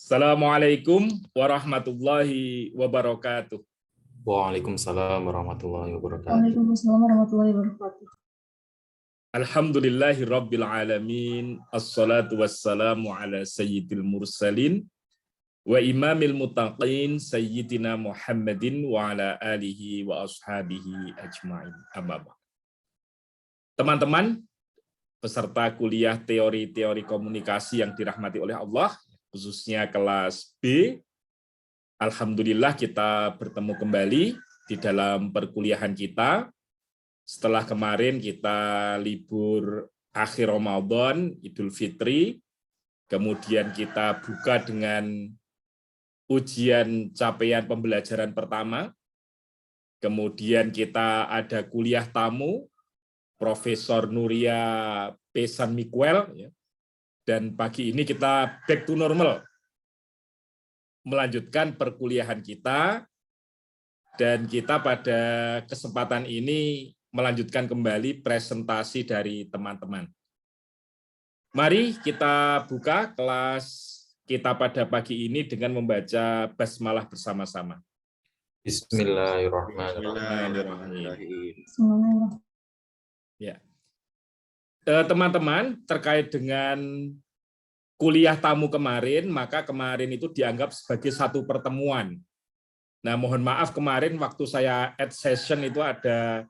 Assalamualaikum warahmatullahi wabarakatuh. Waalaikumsalam warahmatullahi wabarakatuh. Waalaikumsalam warahmatullahi wabarakatuh. Alhamdulillahi rabbil alamin. Assalatu wassalamu ala sayyidil mursalin wa imamil muttaqin sayyidina Muhammadin wa ala alihi wa ashabihi ajma'in. Amma ba'd. Teman-teman, peserta kuliah teori-teori komunikasi yang dirahmati oleh Allah, khususnya kelas B, alhamdulillah kita bertemu kembali di dalam perkuliahan kita. Setelah kemarin kita libur akhir Ramadan, Idul Fitri, kemudian kita buka dengan ujian capaian pembelajaran pertama, kemudian kita ada kuliah tamu, Profesor Nuria Pesan Miguel, dan pagi ini kita back to normal, melanjutkan perkuliahan kita, dan kita pada kesempatan ini melanjutkan kembali presentasi dari teman-teman. Mari kita buka kelas kita pada pagi ini dengan membaca basmalah bersama-sama. Bismillahirrahmanirrahim. Ya. Teman-teman, terkait dengan kuliah tamu kemarin, maka kemarin itu dianggap sebagai satu pertemuan. Nah, mohon maaf kemarin waktu saya add session itu ada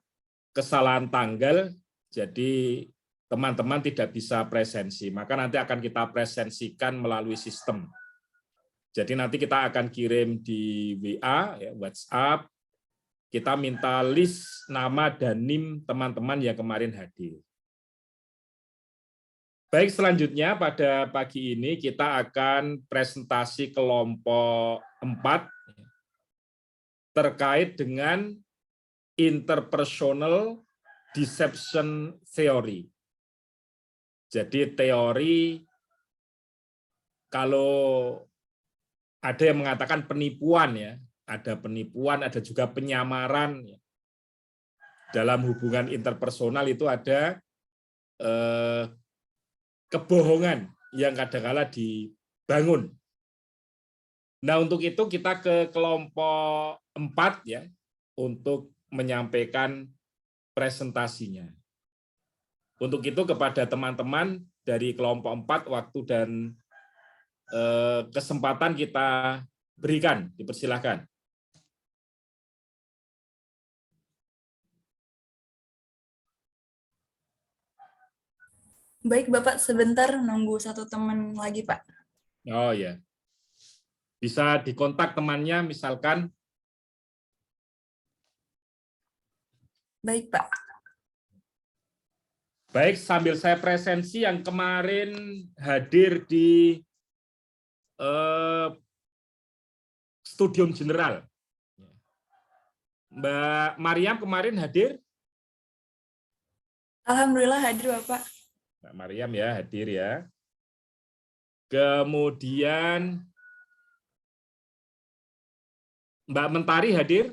kesalahan tanggal, jadi teman-teman tidak bisa presensi. Maka nanti akan kita presensikan melalui sistem. Jadi nanti kita akan kirim di WA, ya, WhatsApp, kita minta list nama dan NIM teman-teman yang kemarin hadir. Baik, selanjutnya pada pagi ini kita akan presentasi kelompok 4 terkait dengan interpersonal deception theory. Jadi teori kalau ada yang mengatakan penipuan, ya, ada penipuan, ada juga penyamaran. Dalam hubungan interpersonal itu ada kebohongan yang kadang-kala dibangun. Nah, untuk itu kita ke kelompok 4 ya, untuk menyampaikan presentasinya. Untuk itu kepada teman-teman dari kelompok 4 waktu dan kesempatan kita berikan, dipersilahkan. Baik, Bapak, sebentar nunggu satu teman lagi, Pak. Oh ya. Bisa dikontak temannya misalkan. Baik, Pak. Baik, sambil saya presensi yang kemarin hadir di Studium General. Mbak Mariam kemarin hadir? Alhamdulillah hadir, Bapak. Mbak Mariam ya, hadir ya. Kemudian Mbak Mentari hadir?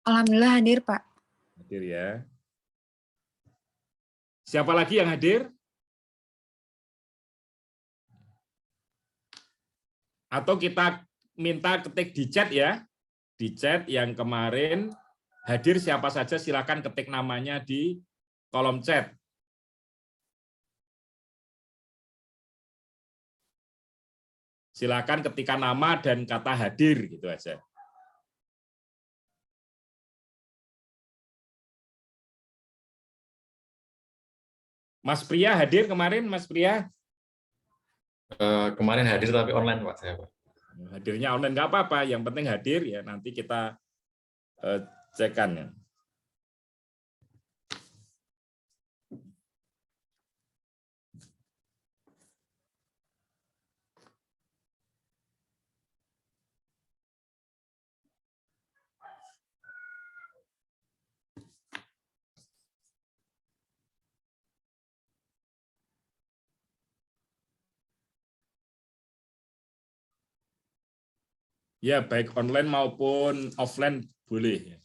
Alhamdulillah hadir, Pak. Hadir ya. Siapa lagi yang hadir? Atau kita minta ketik di chat ya. Di chat yang kemarin hadir siapa saja, silakan ketik namanya di kolom chat. Silakan ketikkan nama dan kata hadir gitu aja. Mas Pria hadir kemarin, Mas Pria? Kemarin hadir tapi online, Pak, saya, Pak. Hadirnya online nggak apa-apa, yang penting hadir ya, nanti kita cekan ya. Ya, baik online maupun offline boleh.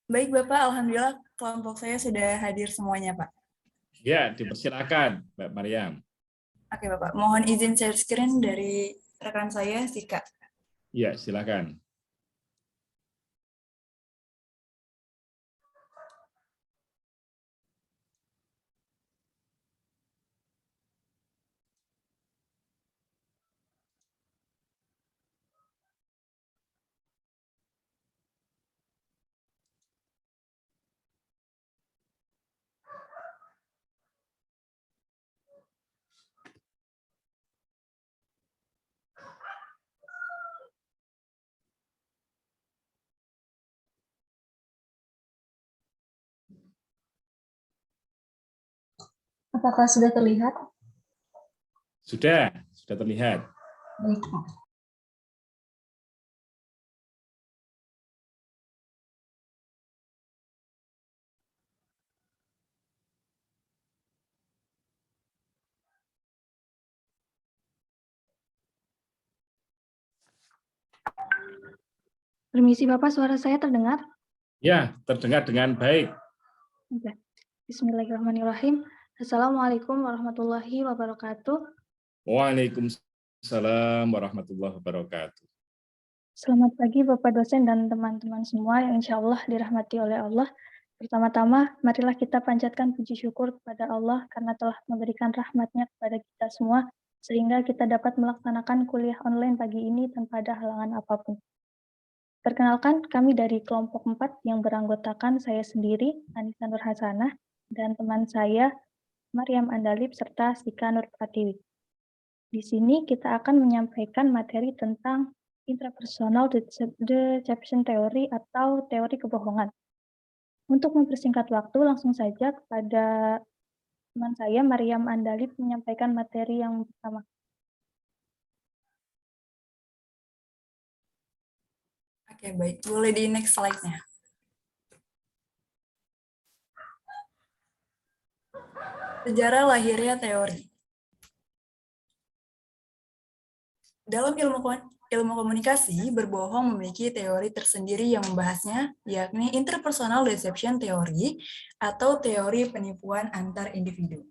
Baik Bapak, Alhamdulillah kelompok saya sudah hadir semuanya Pak. Ya, dipersilakan, Mbak Maryam. Oke Bapak, mohon izin share screen dari rekan saya, Sika. Ya, silakan. Apakah sudah terlihat? Sudah terlihat. Baik, Pak. Permisi Bapak, suara saya terdengar? Ya, terdengar dengan baik. Oke. Bismillahirrahmanirrahim. Assalamualaikum warahmatullahi wabarakatuh. Waalaikumsalam warahmatullahi wabarakatuh. Selamat pagi Bapak dosen dan teman-teman semua yang insya Allah dirahmati oleh Allah. Pertama-tama, marilah kita panjatkan puji syukur kepada Allah karena telah memberikan rahmat-Nya kepada kita semua, sehingga kita dapat melaksanakan kuliah online pagi ini tanpa ada halangan apapun. Perkenalkan, kami dari kelompok 4 yang beranggotakan saya sendiri, Anissa Nur Hasanah, dan teman saya, Maryam Andalib, serta Sika Nur Pratiwi. Di sini kita akan menyampaikan materi tentang intrapersonal deception theory atau teori kebohongan. Untuk mempersingkat waktu, langsung saja kepada teman saya, Maryam Andalib, menyampaikan materi yang pertama. Oke, baik. Boleh di next slide-nya. Sejarah lahirnya teori. Dalam ilmu komunikasi, berbohong memiliki teori tersendiri yang membahasnya, yakni interpersonal deception theory atau teori penipuan antar individu.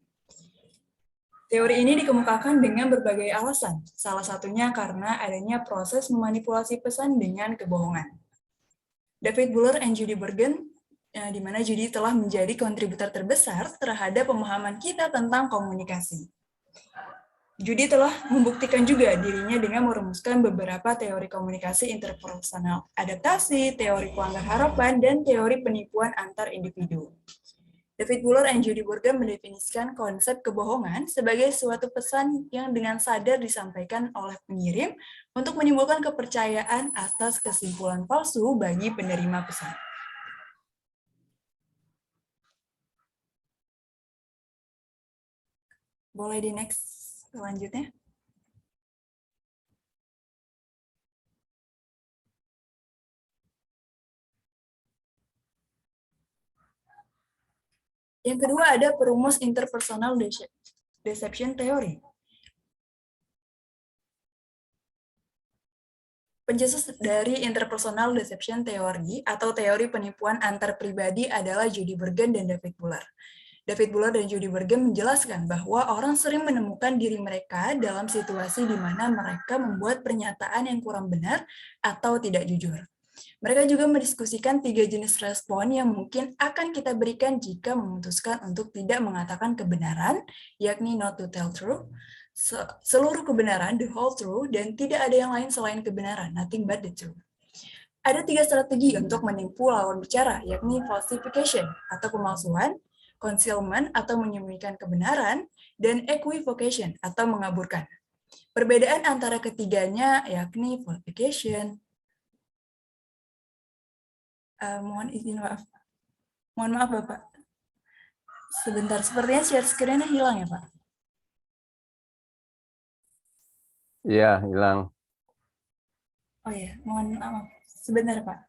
Teori ini dikemukakan dengan berbagai alasan, salah satunya karena adanya proses memanipulasi pesan dengan kebohongan. David Buller and Judy Bergen, di mana Judy telah menjadi kontributor terbesar terhadap pemahaman kita tentang komunikasi. Judy telah membuktikan juga dirinya dengan merumuskan beberapa teori komunikasi interpersonal, adaptasi, teori pelanggar harapan, dan teori penipuan antar individu. David Buller and Judy Bergen mendefinisikan konsep kebohongan sebagai suatu pesan yang dengan sadar disampaikan oleh pengirim untuk menimbulkan kepercayaan atas kesimpulan palsu bagi penerima pesan. Boleh di next selanjutnya. Yang kedua ada perumus interpersonal deception theory. Pencetus dari interpersonal deception theory atau teori penipuan antar pribadi adalah Judy Bergen dan David Buller. David Buller dan Judy Bergen menjelaskan bahwa orang sering menemukan diri mereka dalam situasi di mana mereka membuat pernyataan yang kurang benar atau tidak jujur. Mereka juga mendiskusikan 3 jenis respon yang mungkin akan kita berikan jika memutuskan untuk tidak mengatakan kebenaran, yakni not to tell truth, seluruh kebenaran, the whole truth, dan tidak ada yang lain selain kebenaran, nothing but the truth. Ada 3 strategi untuk menipu lawan bicara, yakni falsification atau pemalsuan, concealment atau menyembunyikan kebenaran, dan equivocation atau mengaburkan. Perbedaan antara ketiganya yakni falsification. Mohon izin maaf. Mohon maaf Bapak. Sebentar, sepertinya share screen-nya hilang ya Pak? Iya, hilang. Oh ya, mohon maaf. Sebentar Pak.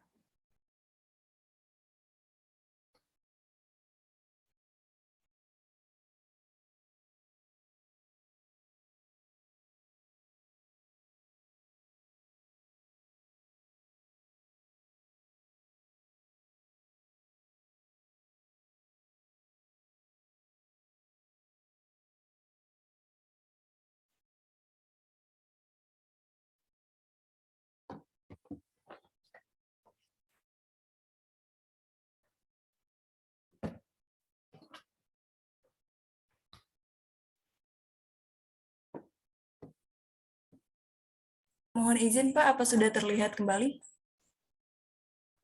Mohon izin Pak, apa sudah terlihat kembali?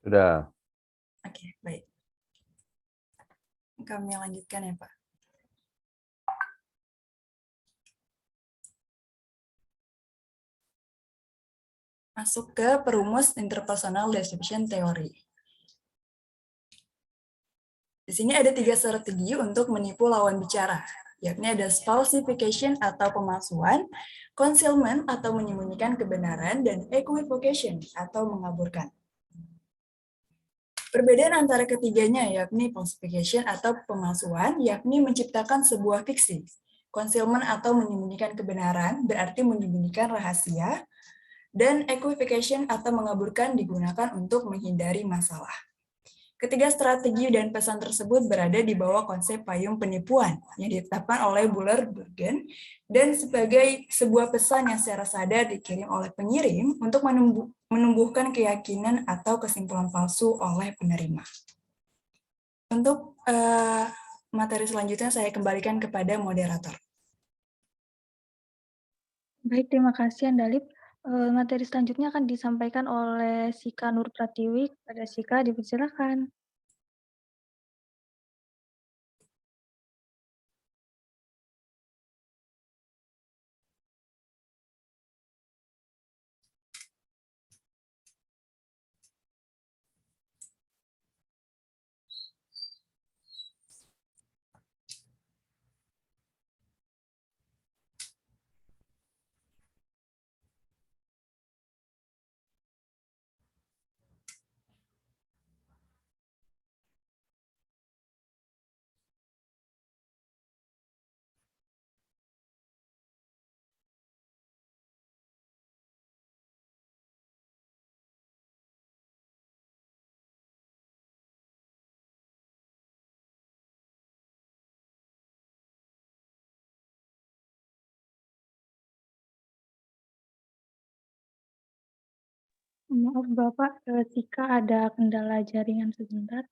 Sudah. Oke, baik. Kami lanjutkan ya Pak. Masuk ke perumus interpersonal deception theory. Di sini ada 3 strategi untuk menipu lawan bicara, yakni ada falsification atau pemalsuan, concealment atau menyembunyikan kebenaran, dan equivocation atau mengaburkan. Perbedaan antara ketiganya yakni falsification atau pemalsuan, yakni menciptakan sebuah fiksi. Concealment atau menyembunyikan kebenaran berarti menyembunyikan rahasia, dan equivocation atau mengaburkan digunakan untuk menghindari masalah. Ketiga strategi dan pesan tersebut berada di bawah konsep payung penipuan yang ditetapkan oleh Buller-Bergen dan sebagai sebuah pesan yang secara sadar dikirim oleh pengirim untuk menumbuhkan keyakinan atau kesimpulan palsu oleh penerima. Untuk materi selanjutnya saya kembalikan kepada moderator. Baik, terima kasih Andalip. Materi selanjutnya akan disampaikan oleh Sika Nur Pratiwi. Pada Sika, dipersilakan. Maaf Bapak, Sika ada kendala jaringan sebentar.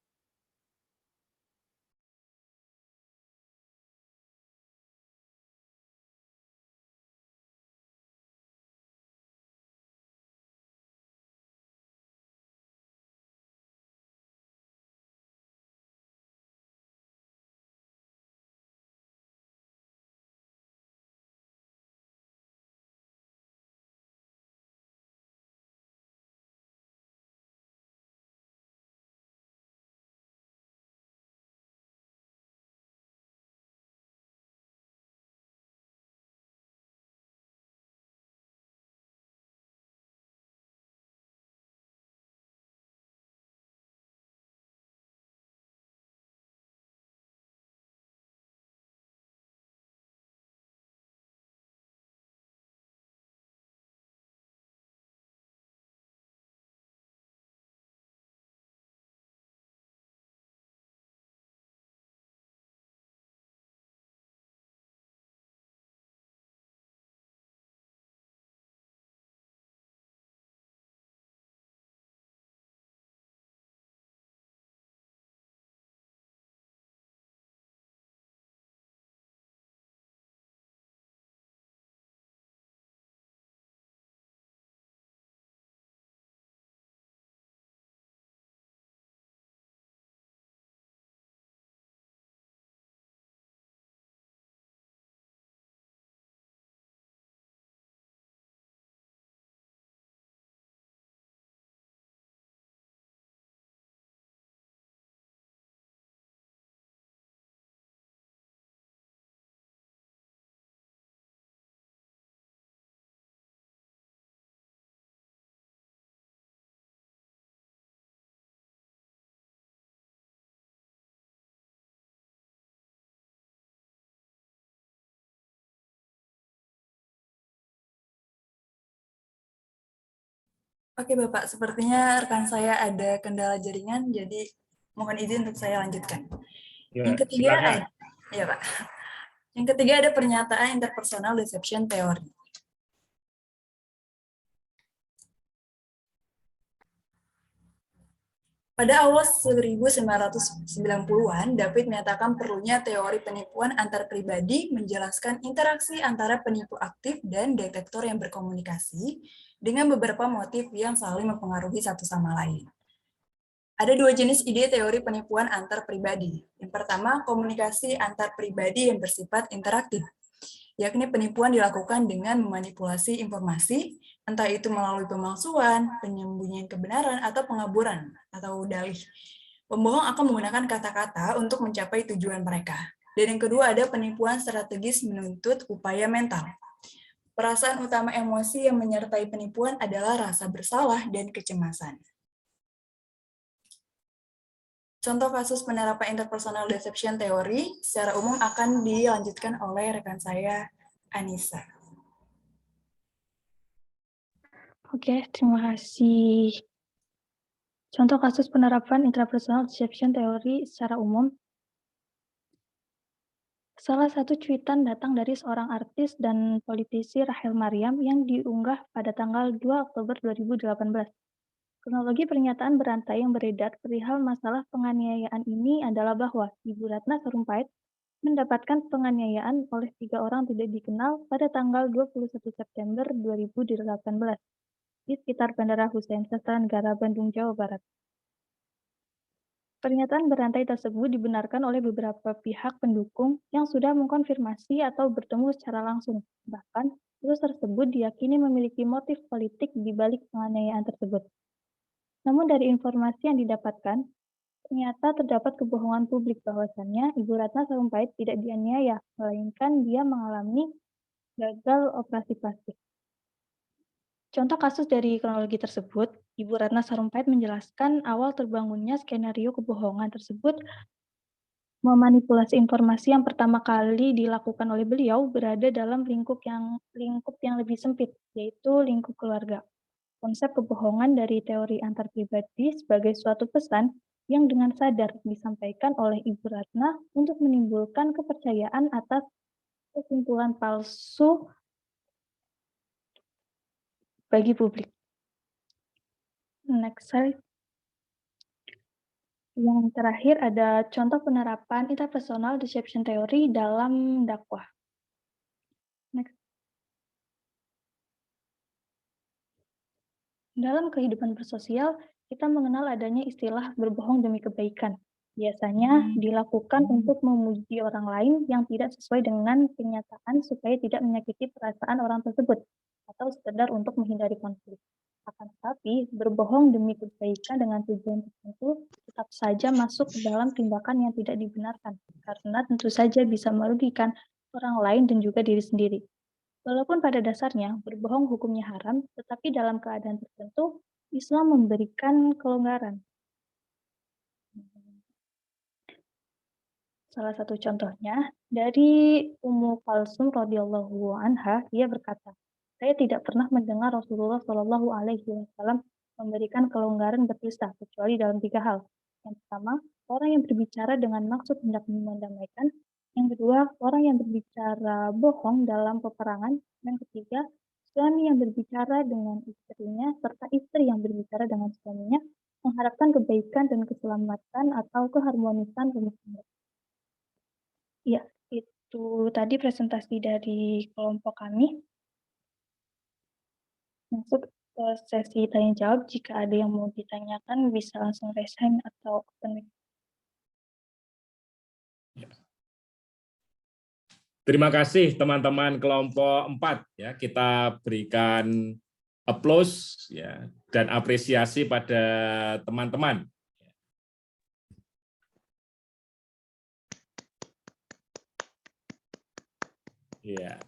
Oke Bapak, sepertinya rekan saya ada kendala jaringan, jadi mohon izin untuk saya lanjutkan. Ya, Yang ketiga, silakan. ya Pak. Yang ketiga ada pernyataan interpersonal deception theory. Pada awal 1990-an, David menyatakan perlunya teori penipuan antar pribadi menjelaskan interaksi antara penipu aktif dan detektor yang berkomunikasi dengan beberapa motif yang saling mempengaruhi satu sama lain. Ada dua jenis ide teori penipuan antar pribadi. Yang pertama, komunikasi antar pribadi yang bersifat interaktif, yakni penipuan dilakukan dengan memanipulasi informasi, entah itu melalui pemalsuan, penyembunyian kebenaran, atau pengaburan atau dalih. Pembohong akan menggunakan kata-kata untuk mencapai tujuan mereka. Dan yang kedua ada penipuan strategis menuntut upaya mental. Perasaan utama emosi yang menyertai penipuan adalah rasa bersalah dan kecemasan. Contoh kasus penerapan interpersonal deception teori secara umum akan dilanjutkan oleh rekan saya, Anissa. Oke, terima kasih. Contoh kasus penerapan intrapersonal deception teori secara umum. Salah satu cuitan datang dari seorang artis dan politisi Rachel Maryam yang diunggah pada tanggal 2 Oktober 2018. Kronologi pernyataan berantai yang beredar perihal masalah penganiayaan ini adalah bahwa Ibu Ratna Sarumpait mendapatkan penganiayaan oleh 3 orang tidak dikenal pada tanggal 21 September 2018 di sekitar Bandara Hussein Sastra Negara Bandung, Jawa Barat. Pernyataan berantai tersebut dibenarkan oleh beberapa pihak pendukung yang sudah mengkonfirmasi atau bertemu secara langsung. Bahkan, kasus tersebut diyakini memiliki motif politik di balik penganiayaan tersebut. Namun dari informasi yang didapatkan, ternyata terdapat kebohongan publik bahwasannya Ibu Ratna Sarumpait tidak dianiaya, melainkan dia mengalami gagal operasi plastik. Contoh kasus dari kronologi tersebut, Ibu Ratna Sarumpait menjelaskan awal terbangunnya skenario kebohongan tersebut memanipulasi informasi yang pertama kali dilakukan oleh beliau berada dalam lingkup yang lebih sempit, yaitu lingkup keluarga. Konsep kebohongan dari teori antar pribadi sebagai suatu pesan yang dengan sadar disampaikan oleh Ibu Ratna untuk menimbulkan kepercayaan atas kesimpulan palsu bagi publik. Next slide. Yang terakhir ada contoh penerapan interpersonal deception theory dalam dakwah. Next. Dalam kehidupan bersosial, kita mengenal adanya istilah berbohong demi kebaikan. Biasanya dilakukan untuk memuji orang lain yang tidak sesuai dengan kenyataan supaya tidak menyakiti perasaan orang tersebut, atau sekedar untuk menghindari konflik. Akan tetapi, berbohong demi kebaikan dengan tujuan tertentu tetap saja masuk ke dalam tindakan yang tidak dibenarkan, karena tentu saja bisa merugikan orang lain dan juga diri sendiri. Walaupun pada dasarnya berbohong hukumnya haram, tetapi dalam keadaan tertentu, Islam memberikan kelonggaran. Salah satu contohnya, dari Ummu Kalsum radhiyallahu anha, ia berkata, saya tidak pernah mendengar Rasulullah Shallallahu Alaihi Wasallam memberikan kelonggaran berdusta kecuali dalam 3 hal. Yang pertama, orang yang berbicara dengan maksud hendak mendamaikan. Yang kedua, orang yang berbicara bohong dalam peperangan. Yang ketiga, suami yang berbicara dengan istrinya serta istri yang berbicara dengan suaminya mengharapkan kebaikan dan keselamatan atau keharmonisan rumah tangga. Ya, itu tadi presentasi dari kelompok kami. Masuk ke sesi tanya jawab. Jika ada yang mau ditanyakan bisa langsung raise hand atau open mic. Terima kasih teman-teman kelompok 4 ya, kita berikan applause ya dan apresiasi pada teman-teman. Ya,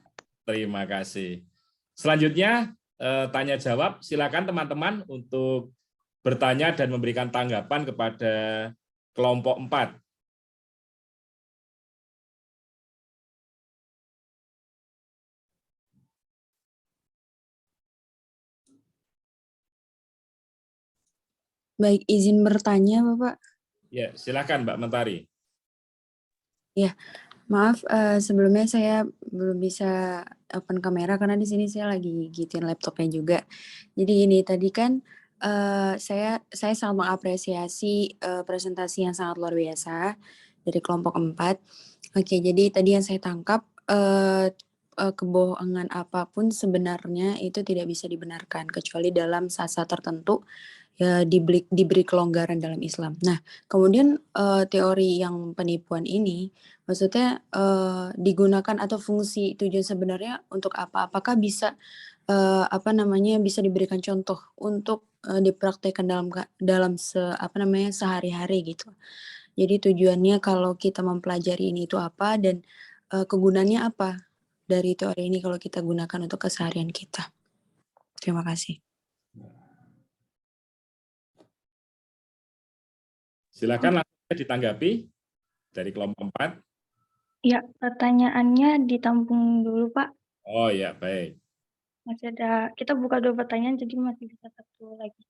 terima kasih. Selanjutnya tanya jawab, silakan teman-teman untuk bertanya dan memberikan tanggapan kepada kelompok 4. Baik, izin bertanya, Bapak. Ya, silakan Mbak Mentari. Ya, maaf sebelumnya saya belum bisa open kamera karena di sini saya lagi gigitin laptopnya juga. Jadi ini tadi kan saya sangat mengapresiasi presentasi yang sangat luar biasa dari kelompok 4. Oke, jadi tadi yang saya tangkap kebohongan apapun sebenarnya itu tidak bisa dibenarkan kecuali dalam saat-saat tertentu ya diberi kelonggaran dalam Islam. Nah, kemudian teori yang penipuan ini maksudnya digunakan atau fungsi tujuan sebenarnya untuk apa? Apakah bisa bisa diberikan contoh untuk dipraktekkan dalam sehari-hari gitu. Jadi tujuannya kalau kita mempelajari ini itu apa dan kegunaannya apa dari teori ini kalau kita gunakan untuk keseharian kita. Terima kasih. Silakan langsung ditanggapi dari kelompok 4. Ya, pertanyaannya ditampung dulu, Pak. Oh ya, baik. Masih ada, kita buka 2 pertanyaan, jadi masih bisa 1 lagi.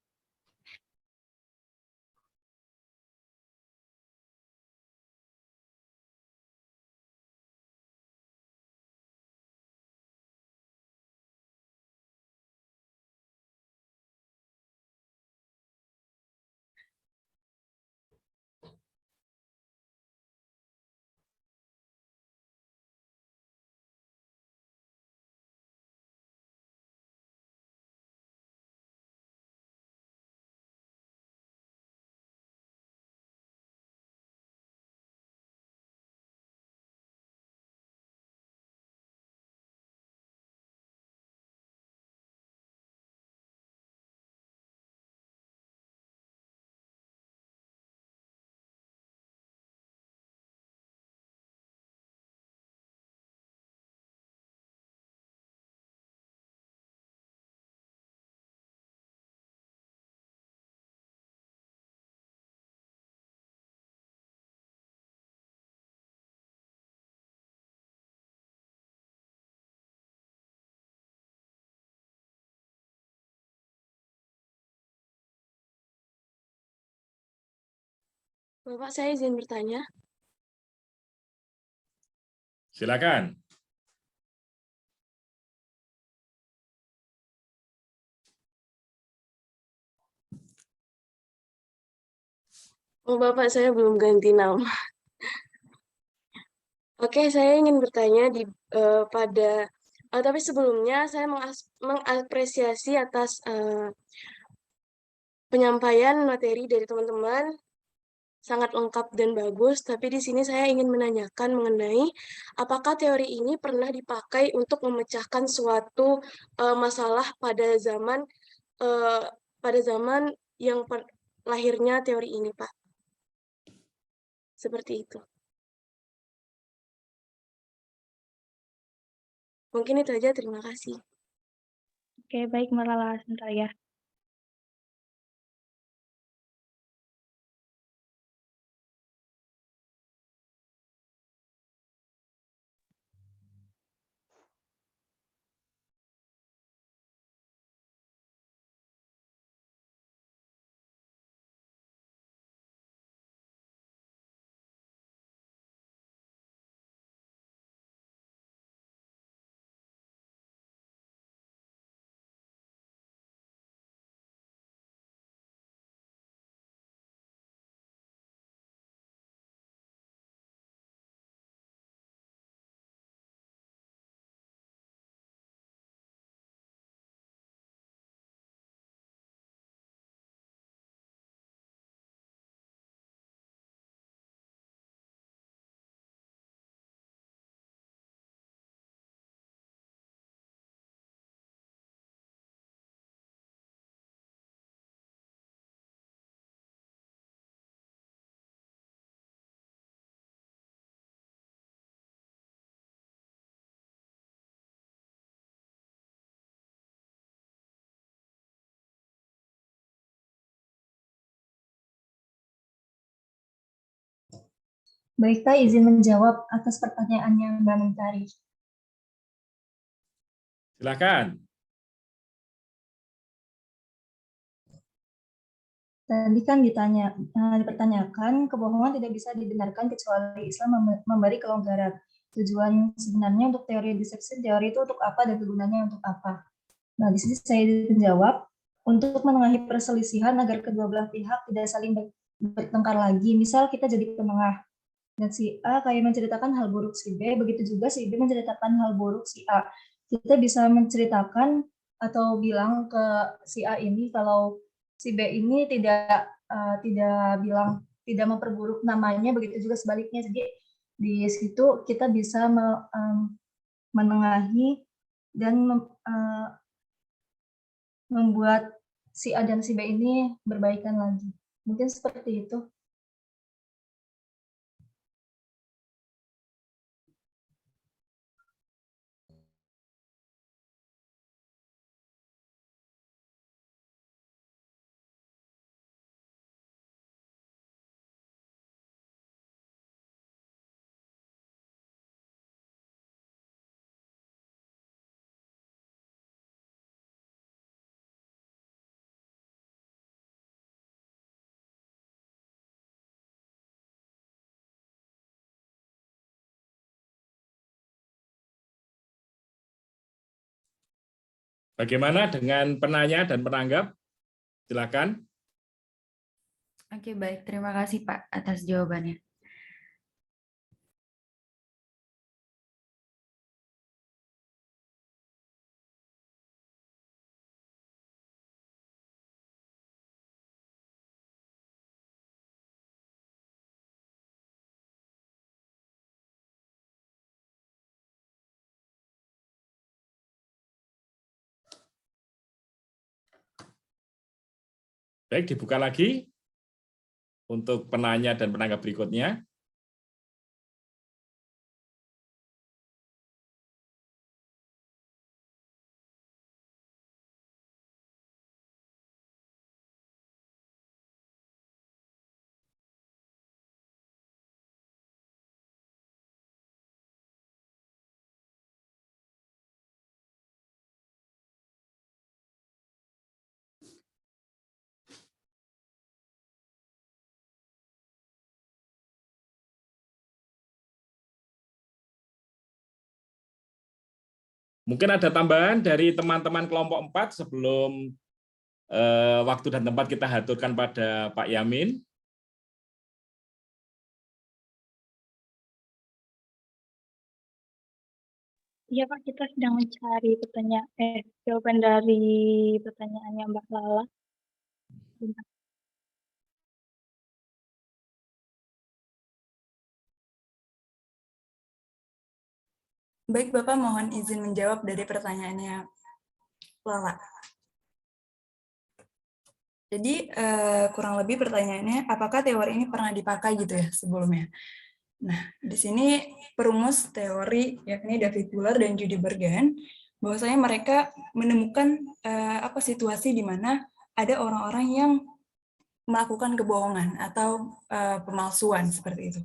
Bapak, saya izin bertanya. Silakan. Oh, Bapak, saya belum ganti nama. Oke, saya ingin bertanya tapi sebelumnya saya mengapresiasi atas penyampaian materi dari teman-teman, sangat lengkap dan bagus, tapi di sini saya ingin menanyakan mengenai apakah teori ini pernah dipakai untuk memecahkan suatu masalah pada zaman yang lahirnya teori ini, Pak. Seperti itu. Mungkin itu aja, terima kasih. Oke, baik Mbak Lala, sebentar ya. Baik, Pak, izin menjawab atas pertanyaannya Mbak Mentari. Silakan. Tadi kan dipertanyakan, kebohongan tidak bisa dibenarkan kecuali Islam memberi kelonggaran. Tujuan sebenarnya untuk teori deception, teori itu untuk apa dan kegunaannya untuk apa. Nah, di sini saya menjawab, untuk menengahi perselisihan agar kedua belah pihak tidak saling bertengkar lagi. Misal kita jadi penengah. Dan si A kayak menceritakan hal buruk si B, begitu juga si B menceritakan hal buruk si A. Kita bisa menceritakan atau bilang ke si A ini kalau si B ini tidak tidak memperburuk namanya, begitu juga sebaliknya. Jadi di situ kita bisa menengahi dan membuat si A dan si B ini berbaikan lagi. Mungkin seperti itu. Bagaimana dengan penanya dan penanggap? Silakan. Oke, baik. Terima kasih Pak atas jawabannya. Baik, dibuka lagi untuk penanya dan penanggap berikutnya. Mungkin ada tambahan dari teman-teman kelompok 4 sebelum waktu dan tempat kita haturkan pada Pak Yamin. Iya Pak, kita sedang mencari jawaban dari pertanyaannya Mbak Lala. Baik, Bapak mohon izin menjawab dari pertanyaannya Lala. Jadi kurang lebih pertanyaannya, apakah teori ini pernah dipakai gitu ya sebelumnya? Nah, di sini perumus teori yakni David Buller dan Judy Bergen, bahwasanya mereka menemukan situasi di mana ada orang-orang yang melakukan kebohongan atau pemalsuan seperti itu,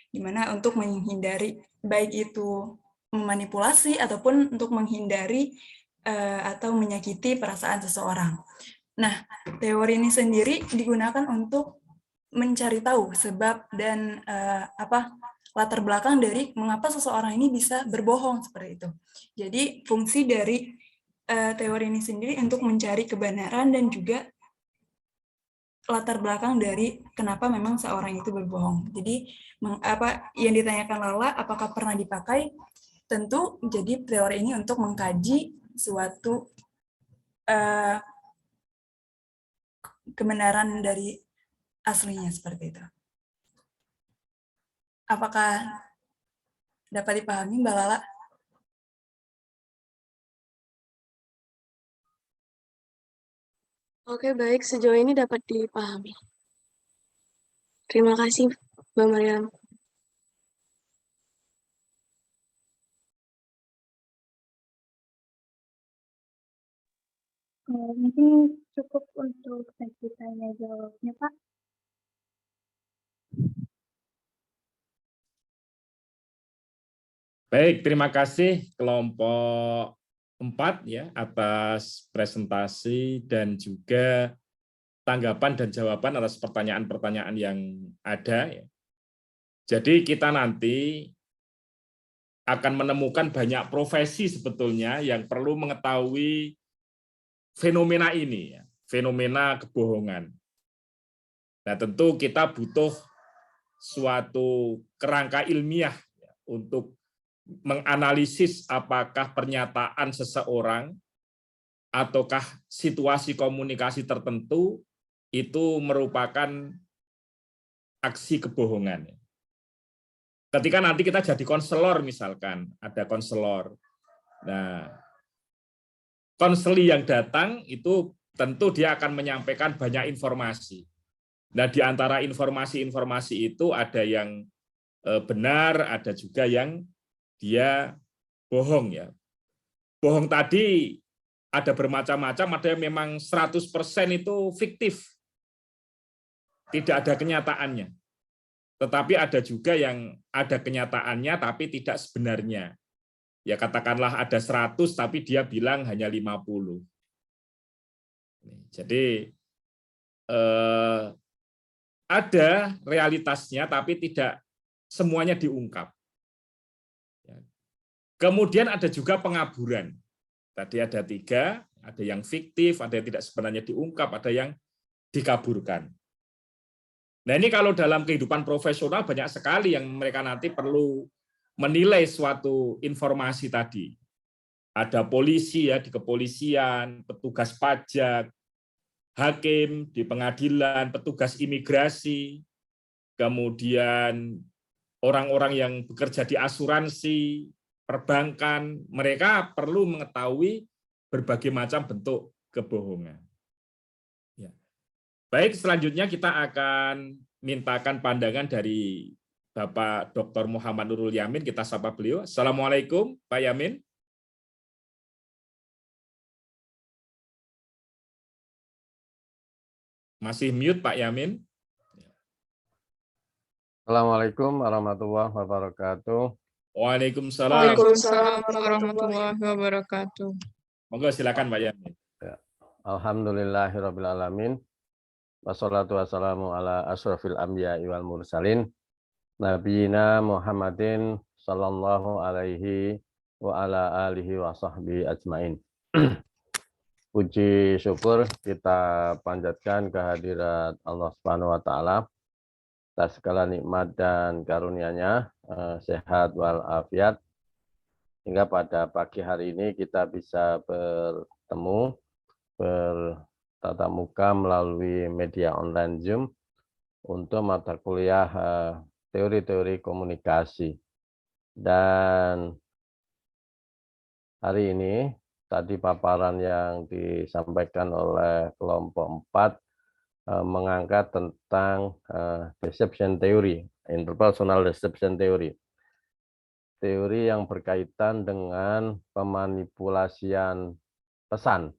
di mana untuk menghindari baik itu memanipulasi ataupun untuk menghindari atau menyakiti perasaan seseorang. Nah, teori ini sendiri digunakan untuk mencari tahu sebab dan latar belakang dari mengapa seseorang ini bisa berbohong seperti itu. Jadi fungsi dari teori ini sendiri untuk mencari kebenaran dan juga latar belakang dari kenapa memang seorang itu berbohong. Jadi apa yang ditanyakan Lala, apakah pernah dipakai? Tentu jadi teori ini untuk mengkaji suatu kebenaran dari aslinya seperti itu. Apakah dapat dipahami, Mbak Lala? Oke, baik. Sejauh ini dapat dipahami. Terima kasih, Mbak Mariam. Mungkin cukup untuk sesi tanya jawabnya, Pak. Baik, terima kasih kelompok 4 ya atas presentasi dan juga tanggapan dan jawaban atas pertanyaan-pertanyaan yang ada. Jadi kita nanti akan menemukan banyak profesi sebetulnya yang perlu mengetahui fenomena ini, fenomena kebohongan. Nah, tentu kita butuh suatu kerangka ilmiah untuk menganalisis apakah pernyataan seseorang ataukah situasi komunikasi tertentu itu merupakan aksi kebohongan. Ketika nanti kita jadi konselor misalkan, ada konselor. Nah, konseli yang datang itu tentu dia akan menyampaikan banyak informasi. Nah, di antara informasi-informasi itu ada yang benar, ada juga yang dia bohong ya. Bohong tadi ada bermacam-macam, ada yang memang 100% itu fiktif. Tidak ada kenyataannya. Tetapi ada juga yang ada kenyataannya tapi tidak sebenarnya. Ya katakanlah ada 100 tapi dia bilang hanya 50. Jadi ada realitasnya tapi tidak semuanya diungkap. Kemudian ada juga pengaburan. Tadi ada 3, ada yang fiktif, ada yang tidak sebenarnya diungkap, ada yang dikaburkan. Nah ini kalau dalam kehidupan profesional banyak sekali yang mereka nanti perlu menilai suatu informasi tadi. Ada polisi ya di kepolisian, petugas pajak, hakim di pengadilan, petugas imigrasi, kemudian orang-orang yang bekerja di asuransi, perbankan, mereka perlu mengetahui berbagai macam bentuk kebohongan. Ya. Baik, selanjutnya kita akan mintakan pandangan dari Bapak Dr. Muhammad Nurul Yamin. Kita sapa beliau. Assalamualaikum, Pak Yamin. Masih mute, Pak Yamin. Assalamualaikum warahmatullahi wabarakatuh. Waalaikumsalam. Waalaikumsalam warahmatullahi wabarakatuh. Monggo silakan Pak Yamin. Ya. Alhamdulillahirabbil alamin. Wassalatu wassalamu ala asrofil anbiya'i wal mursalin. Nabiyina Muhammadin sallallahu alaihi wa ala alihi wa sahbihi ajmain. Puji syukur kita panjatkan kehadirat Allah Subhanahu wa taala atas segala nikmat dan karunia-Nya, sehat walafiat, hingga pada pagi hari ini kita bisa bertemu, bertatap muka melalui media online Zoom untuk mata kuliah teori-teori komunikasi. Dan hari ini, tadi paparan yang disampaikan oleh kelompok 4 mengangkat tentang deception theory, interpersonal deception theory. Teori yang berkaitan dengan pemanipulasian pesan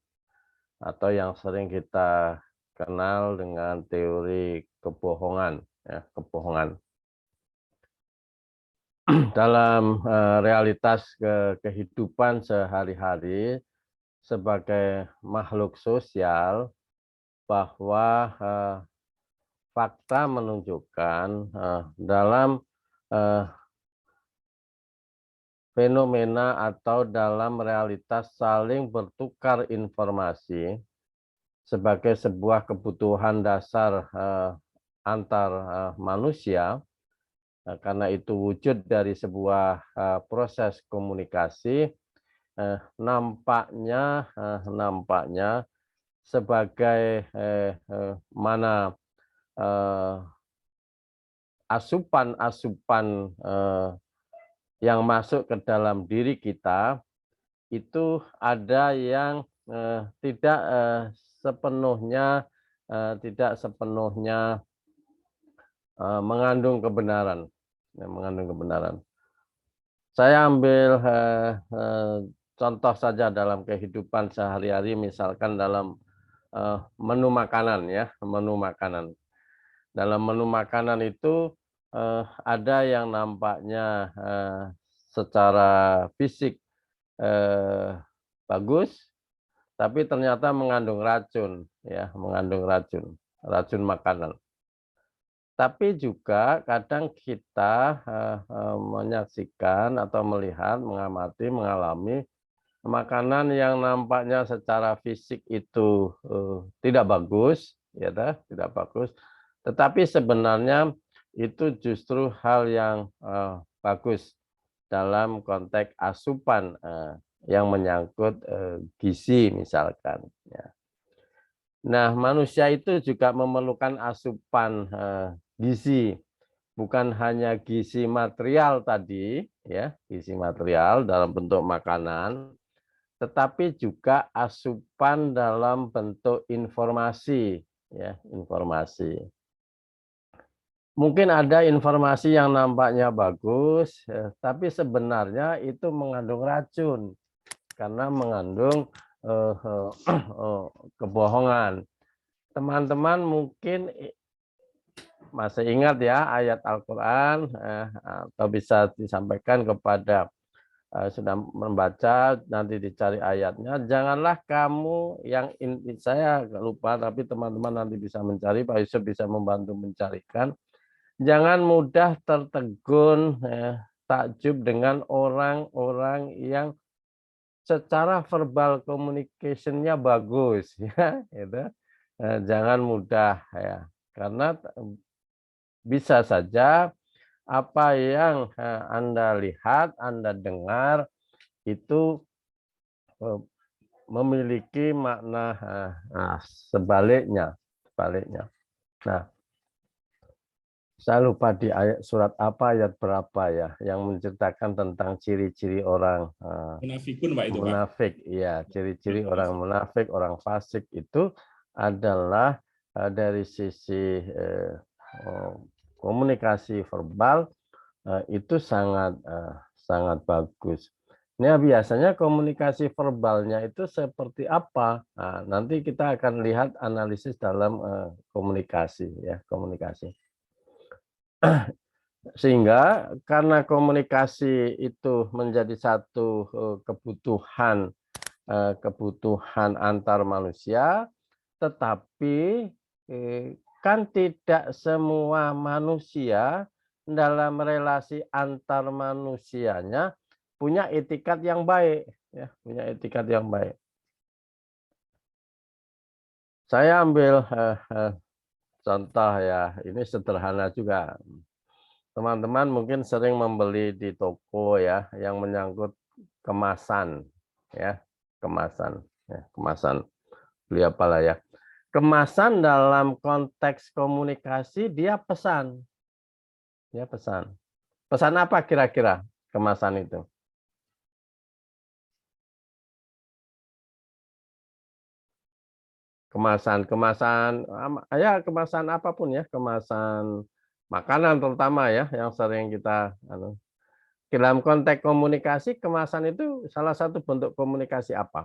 atau yang sering kita kenal dengan teori kebohongan, ya, kebohongan. Dalam realitas kehidupan sehari-hari sebagai makhluk sosial, bahwa fakta menunjukkan dalam fenomena atau dalam realitas saling bertukar informasi sebagai sebuah kebutuhan dasar antar manusia, karena itu wujud dari sebuah proses komunikasi, nampaknya sebagai mana asupan-asupan yang masuk ke dalam diri kita itu ada yang tidak sepenuhnya mengandung kebenaran, Saya ambil contoh saja dalam kehidupan sehari-hari, misalkan dalam menu makanan, ya, menu makanan. Dalam menu makanan itu ada yang nampaknya secara fisik bagus, tapi ternyata mengandung racun, ya, mengandung racun makanan. Tapi juga kadang kita menyaksikan atau melihat, mengamati, mengalami makanan yang nampaknya secara fisik itu tidak bagus, ya, tidak bagus, tetapi sebenarnya itu justru hal yang bagus dalam konteks asupan yang menyangkut gizi misalkan. Ya. Nah, manusia itu juga memerlukan asupan gizi, bukan hanya gizi material tadi, ya, gizi material dalam bentuk makanan, tetapi juga asupan dalam bentuk informasi, ya, informasi. Mungkin ada informasi yang nampaknya bagus, tapi sebenarnya itu mengandung racun karena mengandung kebohongan. Teman-teman mungkin masih ingat ya ayat Al-Quran atau bisa disampaikan kepada sudah membaca, nanti dicari ayatnya. Janganlah kamu yang saya lupa, tapi teman-teman nanti bisa mencari, Pak Yusuf bisa membantu mencarikan. Jangan mudah tertegun, takjub dengan orang-orang yang secara verbal communication-nya bagus, ya, gitu. Jangan mudah ya, karena bisa saja apa yang Anda lihat, Anda dengar itu memiliki makna sebaliknya. Nah, saya lupa di ayat surat apa, ayat berapa ya, yang menceritakan tentang ciri-ciri orang Munafikun, Pak, itu, Pak. munafik. Iya, ciri-ciri orang munafik, orang fasik itu adalah dari sisi komunikasi verbal itu sangat bagus. Nah, biasanya komunikasi verbalnya itu seperti apa? Nah, nanti kita akan lihat analisis dalam komunikasi, ya, komunikasi. Sehingga karena komunikasi itu menjadi satu kebutuhan antar manusia, tetapi kan tidak semua manusia dalam relasi antar manusianya punya etikat yang baik, ya, punya etikat yang baik. Saya ambil contoh ya, ini sederhana juga. Teman-teman mungkin sering membeli di toko ya, yang menyangkut kemasan, ya, kemasan, beli apalah ya. Kemasan dalam konteks komunikasi dia pesan, ya, pesan. Pesan apa kira-kira kemasan itu? Kemasan ya, kemasan apapun ya, kemasan makanan terutama ya, yang sering kita dalam konteks komunikasi, kemasan itu salah satu bentuk komunikasi apa?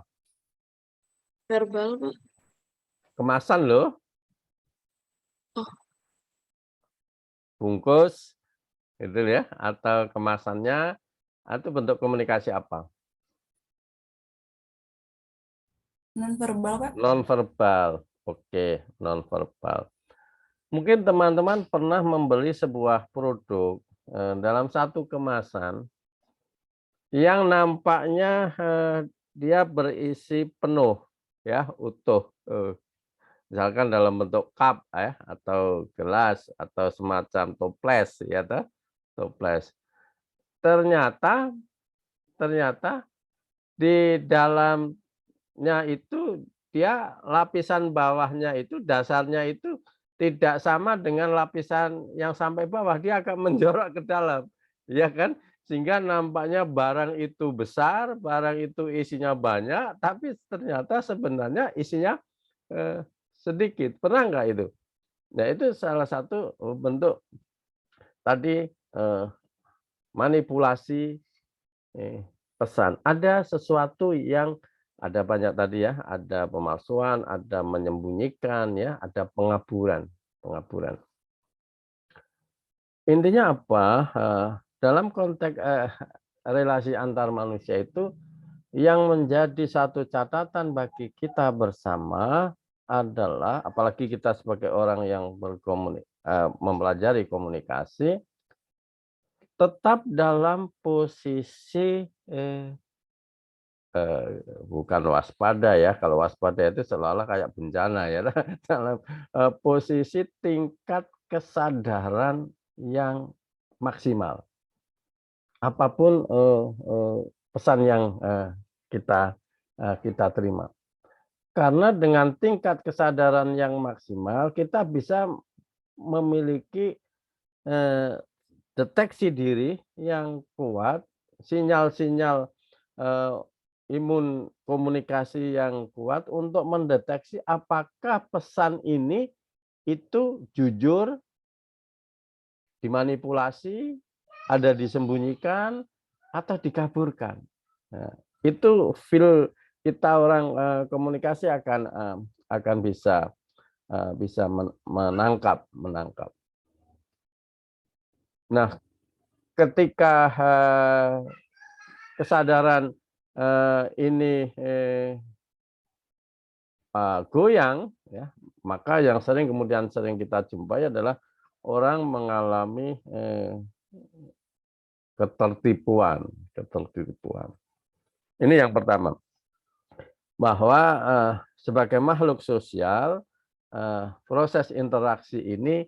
Verbal, Pak. Kemasan loh. Oh. Bungkus gitu ya, atau kemasannya itu bentuk komunikasi apa? Non-verbal, Pak. Non-verbal. Oke, non-verbal. Mungkin teman-teman pernah membeli sebuah produk dalam satu kemasan yang nampaknya dia berisi penuh, ya, utuh. Misalkan dalam bentuk cup ya, atau gelas atau semacam toples, ya, toples. Ternyata di dalamnya itu dia lapisan bawahnya itu, dasarnya itu tidak sama dengan lapisan yang sampai bawah, dia akan menjorok ke dalam, ya kan? Sehingga nampaknya barang itu besar, barang itu isinya banyak, tapi ternyata sebenarnya isinya sedikit. Pernah nggak itu? Nah, itu salah satu bentuk tadi manipulasi pesan. Ada sesuatu yang ada banyak tadi ya, ada pemalsuan, ada menyembunyikan ya, ada pengaburan. Intinya apa? Dalam konteks relasi antar manusia itu yang menjadi satu catatan bagi kita bersama adalah, apalagi kita sebagai orang yang mempelajari komunikasi, tetap dalam posisi bukan waspada ya, kalau waspada itu seolah-olah kayak bencana ya, dalam posisi tingkat kesadaran yang maksimal. Apapun pesan yang kita terima. Karena dengan tingkat kesadaran yang maksimal, kita bisa memiliki deteksi diri yang kuat, sinyal-sinyal imun komunikasi yang kuat untuk mendeteksi apakah pesan ini itu jujur, dimanipulasi, ada disembunyikan, atau dikaburkan. Nah, itu feel kita orang komunikasi akan bisa menangkap. Nah, ketika kesadaran ini goyang, ya, maka yang kemudian sering kita jumpai adalah orang mengalami ketertipuan. Ini yang pertama, bahwa sebagai makhluk sosial, proses interaksi ini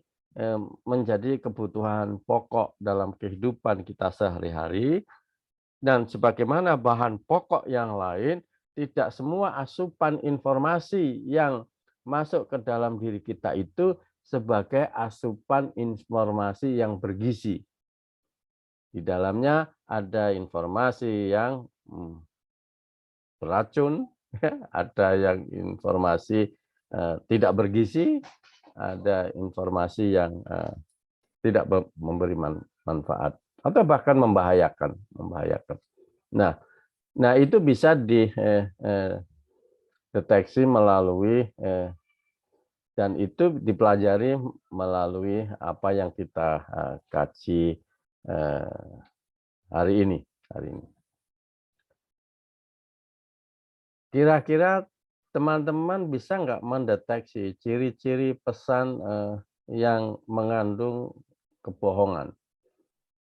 menjadi kebutuhan pokok dalam kehidupan kita sehari-hari, dan sebagaimana bahan pokok yang lain, tidak semua asupan informasi yang masuk ke dalam diri kita itu sebagai asupan informasi yang bergizi. Di dalamnya ada informasi yang beracun, ada yang informasi tidak bergizi, ada informasi yang tidak memberi manfaat atau bahkan membahayakan. Nah, itu bisa dideteksi melalui dan itu dipelajari melalui apa yang kita kaji hari ini. Kira-kira teman-teman bisa nggak mendeteksi ciri-ciri pesan yang mengandung kebohongan?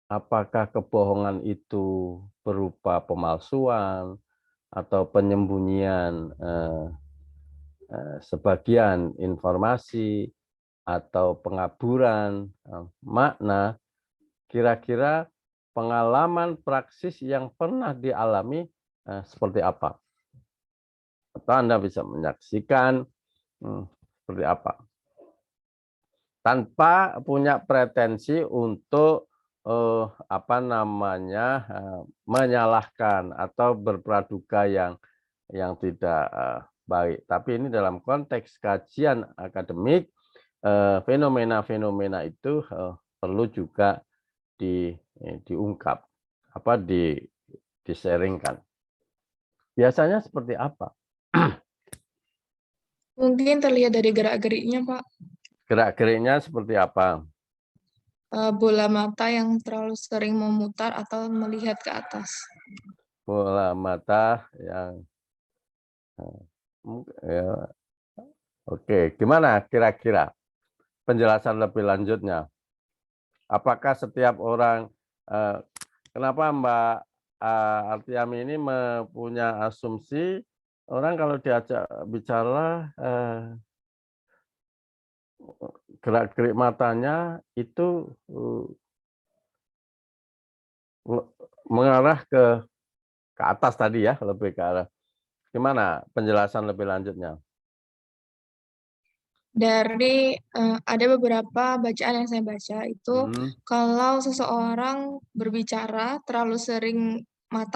Apakah kebohongan itu berupa pemalsuan atau penyembunyian sebagian informasi atau pengaburan makna? Kira-kira pengalaman praksis yang pernah dialami seperti apa? Atau Anda bisa menyaksikan seperti apa? Tanpa punya pretensi untuk menyalahkan atau berpraduga yang tidak baik. Tapi ini dalam konteks kajian akademik, fenomena-fenomena itu perlu juga diungkap, disaringkan. Biasanya seperti apa? Mungkin terlihat dari gerak-geriknya, Pak. Gerak-geriknya seperti apa? Bola mata yang terlalu sering memutar atau melihat ke atas. Bola mata yang ya. Oke, gimana kira-kira penjelasan lebih lanjutnya? Apakah setiap orang, kenapa Mbak Artiami ini mempunyai asumsi orang kalau diajak bicara gerak-gerik matanya itu mengarah ke atas tadi ya, lebih ke arah. Gimana penjelasan lebih lanjutnya? Dari ada beberapa bacaan yang saya baca itu kalau seseorang berbicara terlalu sering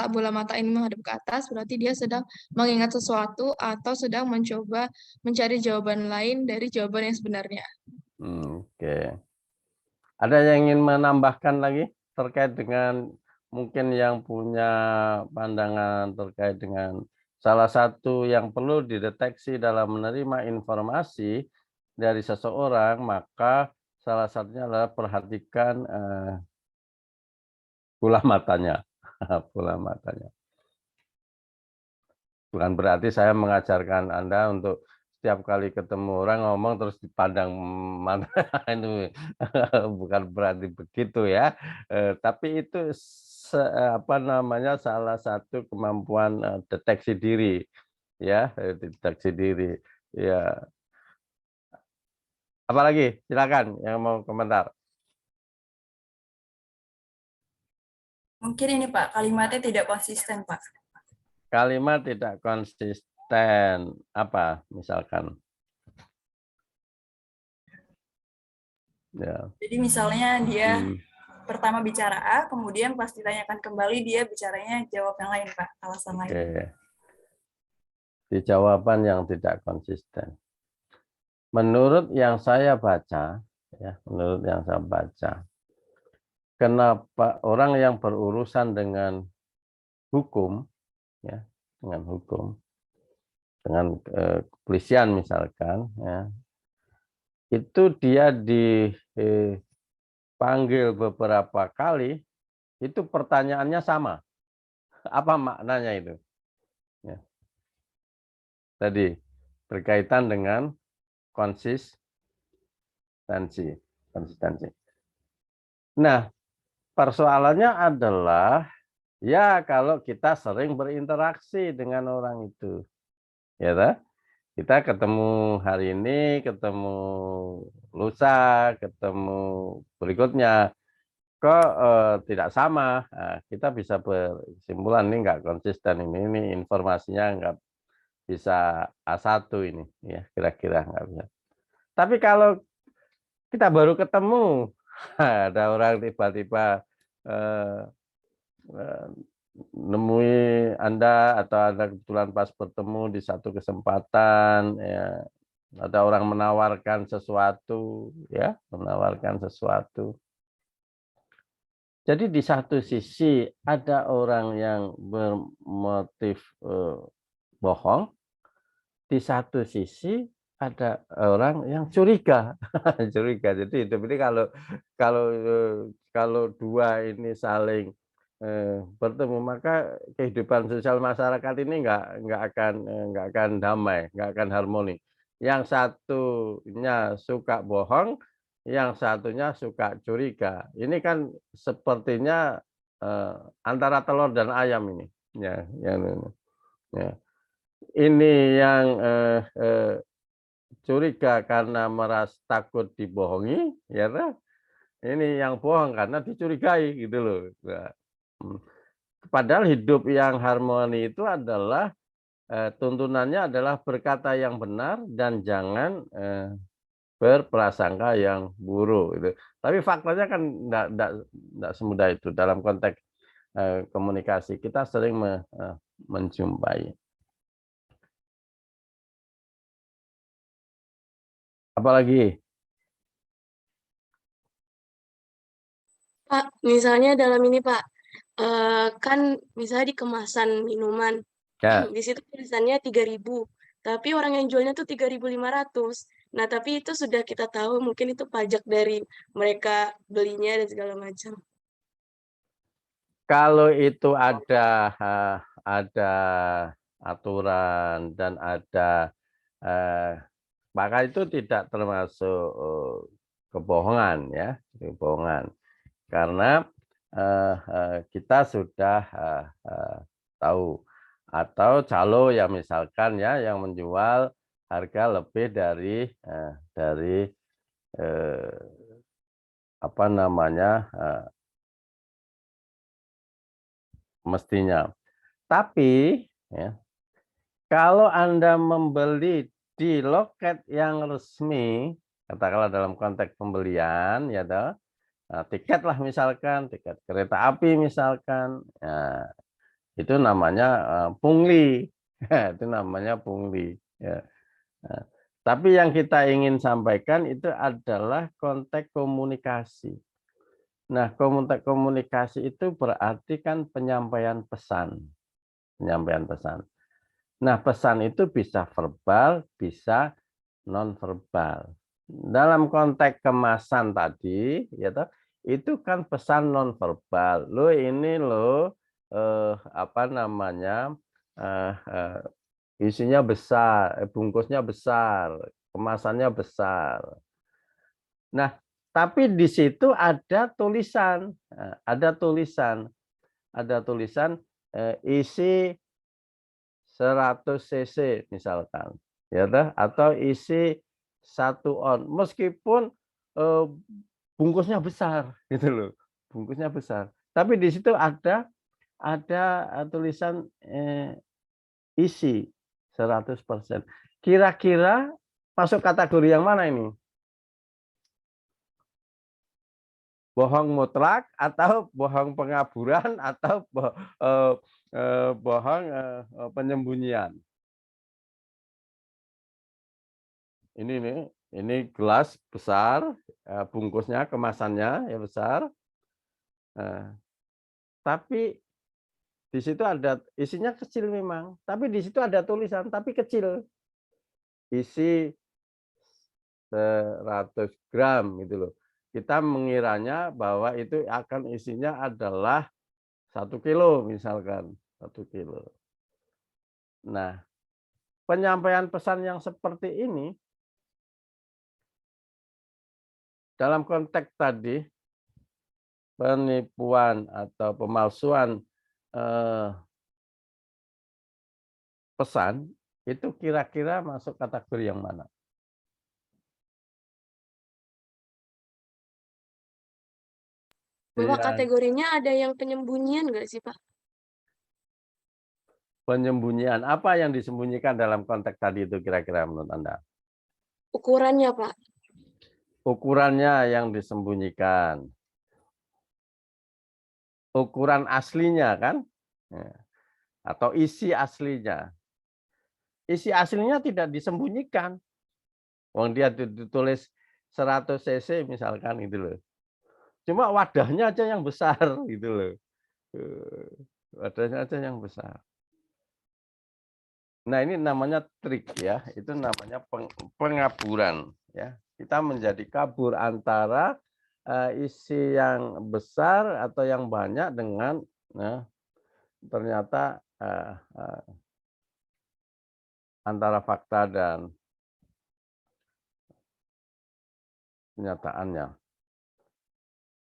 bola mata ini menghadap ke atas, berarti dia sedang mengingat sesuatu atau sedang mencoba mencari jawaban lain dari jawaban yang sebenarnya. Oke. Ada yang ingin menambahkan lagi terkait dengan mungkin yang punya pandangan terkait dengan salah satu yang perlu dideteksi dalam menerima informasi dari seseorang, maka salah satunya adalah perhatikan bola matanya. Bola matanya. Bukan berarti saya mengajarkan Anda untuk setiap kali ketemu orang ngomong terus dipandang mata, itu bukan berarti begitu ya. Tapi itu salah satu kemampuan deteksi diri ya, deteksi diri ya. Apalagi silakan yang mau komentar. Mungkin ini Pak, kalimatnya tidak konsisten Pak. Kalimat tidak konsisten apa misalkan? Ya. Jadi misalnya dia pertama bicara A, kemudian pas ditanyakan kembali dia bicaranya jawab yang lain Pak, alasan lain. Oke. Di jawaban yang tidak konsisten. Menurut yang saya baca, kenapa orang yang berurusan dengan hukum, ya, dengan kepolisian misalkan, ya, itu dia dipanggil beberapa kali, itu pertanyaannya sama. Apa maknanya itu? Ya. Tadi berkaitan dengan konsistensi. Nah, persoalannya adalah ya kalau kita sering berinteraksi dengan orang itu, ya toh? Kita ketemu hari ini, ketemu lusa, ketemu berikutnya, kok tidak sama. Nah, kita bisa berkesimpulan ini nggak konsisten ini informasinya nggak bisa A1 ini, ya kira-kira nggak bisa. Tapi kalau kita baru ketemu, ada orang tiba-tiba nemui Anda atau Anda kebetulan pas bertemu di satu kesempatan, ya, ada orang menawarkan sesuatu, ya, Jadi di satu sisi ada orang yang bermotif bohong, di satu sisi ada orang yang curiga, Jadi kalau dua ini saling bertemu, maka kehidupan sosial masyarakat ini nggak akan damai, nggak akan harmoni. Yang satunya suka bohong, yang satunya suka curiga. Ini kan sepertinya antara telur dan ayam ini. Ya. Ini yang curiga karena merasa takut dibohongi, ya. Ini yang bohong karena dicurigai, gitu loh. Nah, padahal hidup yang harmoni itu adalah tuntunannya adalah berkata yang benar dan jangan berprasangka yang buruk. Gitu. Tapi faktanya kan tidak semudah itu dalam konteks komunikasi. Kita sering menjumpai. Apalagi? Pak, misalnya dalam ini Pak, kan misalnya di kemasan minuman, Ya. di situ tulisannya 3.000, tapi orang yang jualnya tuh 3.500. Nah, tapi itu sudah kita tahu mungkin itu pajak dari mereka belinya dan segala macam. Kalau itu ada aturan dan ada maka itu tidak termasuk kebohongan, ya, karena kita sudah tahu, atau calo ya misalkan, ya, yang menjual harga lebih dari apa namanya mestinya. Tapi, ya, kalau Anda membeli di loket yang resmi, katakanlah dalam konteks pembelian, ya toh, tiket lah misalkan, tiket kereta api misalkan, ya, itu namanya pungli, itu namanya pungli. Ya. Nah, tapi yang kita ingin sampaikan itu adalah konteks komunikasi. Nah, konteks komunikasi itu berarti kan penyampaian pesan. Nah, pesan itu bisa verbal, bisa non-verbal. Dalam konteks kemasan tadi, ya toh, itu kan pesan non-verbal. Lo ini lo apa namanya isinya besar, bungkusnya besar, kemasannya besar. Nah, tapi di situ ada tulisan, isi 100 cc misalkan, ya toh, atau isi 1 on, meskipun bungkusnya besar, gitu loh, bungkusnya besar. Tapi di situ ada tulisan isi 100%. Kira-kira masuk kategori yang mana ini? Bohong mutlak atau bohong pengaburan atau bohong penyembunyian? Ini gelas besar, bungkusnya, kemasannya ya besar. Tapi di situ ada isinya kecil memang, tapi di situ ada tulisan tapi kecil. Isi 100 gram gitu loh. Kita mengiranya bahwa itu akan isinya adalah 1 kilo misalkan, 1 kilo. Nah, penyampaian pesan yang seperti ini dalam konteks tadi penipuan atau pemalsuan pesan itu kira-kira masuk kategori yang mana? Bapak, Iya. kategorinya ada yang penyembunyian nggak sih, Pak? Penyembunyian. Apa yang disembunyikan dalam konteks tadi itu kira-kira menurut Anda? Ukurannya, Pak. Ukurannya yang disembunyikan. Ukuran aslinya kan? Atau isi aslinya. Isi aslinya tidak disembunyikan. Wong dia ditulis 100 cc misalkan gitu loh. Cuma wadahnya aja yang besar gitu loh. Wadahnya aja yang besar. Nah, ini namanya trik ya. Itu namanya pengaburan ya. Kita menjadi kabur antara isi yang besar atau yang banyak dengan ternyata antara fakta dan kenyataannya.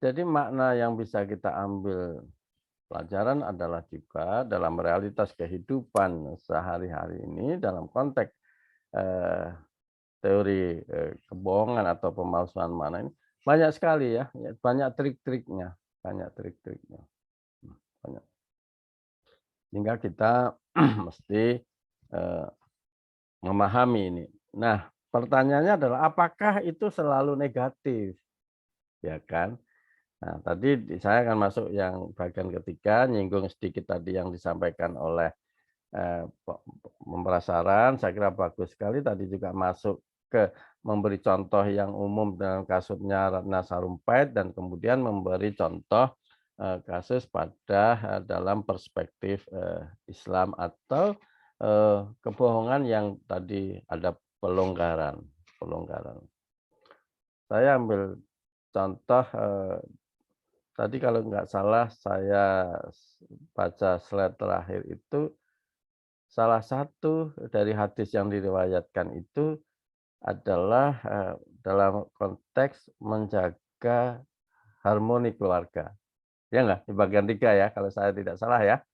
Jadi makna yang bisa kita ambil pelajaran adalah juga dalam realitas kehidupan sehari-hari ini dalam konteks teori kebohongan atau pemalsuan mana ini banyak sekali ya, banyak trik-triknya, banyak. Sehingga kita mesti memahami ini. Nah, pertanyaannya adalah apakah itu selalu negatif? Ya kan? Nah, tadi saya akan masuk yang bagian ketiga, nyinggung sedikit tadi yang disampaikan oleh pemerasaran, saya kira bagus sekali. Tadi juga masuk ke memberi contoh yang umum dengan kasusnya Ratna Sarumpait dan kemudian memberi contoh kasus pada dalam perspektif Islam atau kebohongan yang tadi ada pelonggaran. Saya ambil contoh tadi kalau nggak salah saya baca slide terakhir itu salah satu dari hadis yang diriwayatkan itu adalah dalam konteks menjaga harmoni keluarga. Ya nggak? Di bagian 3 ya, kalau saya tidak salah ya.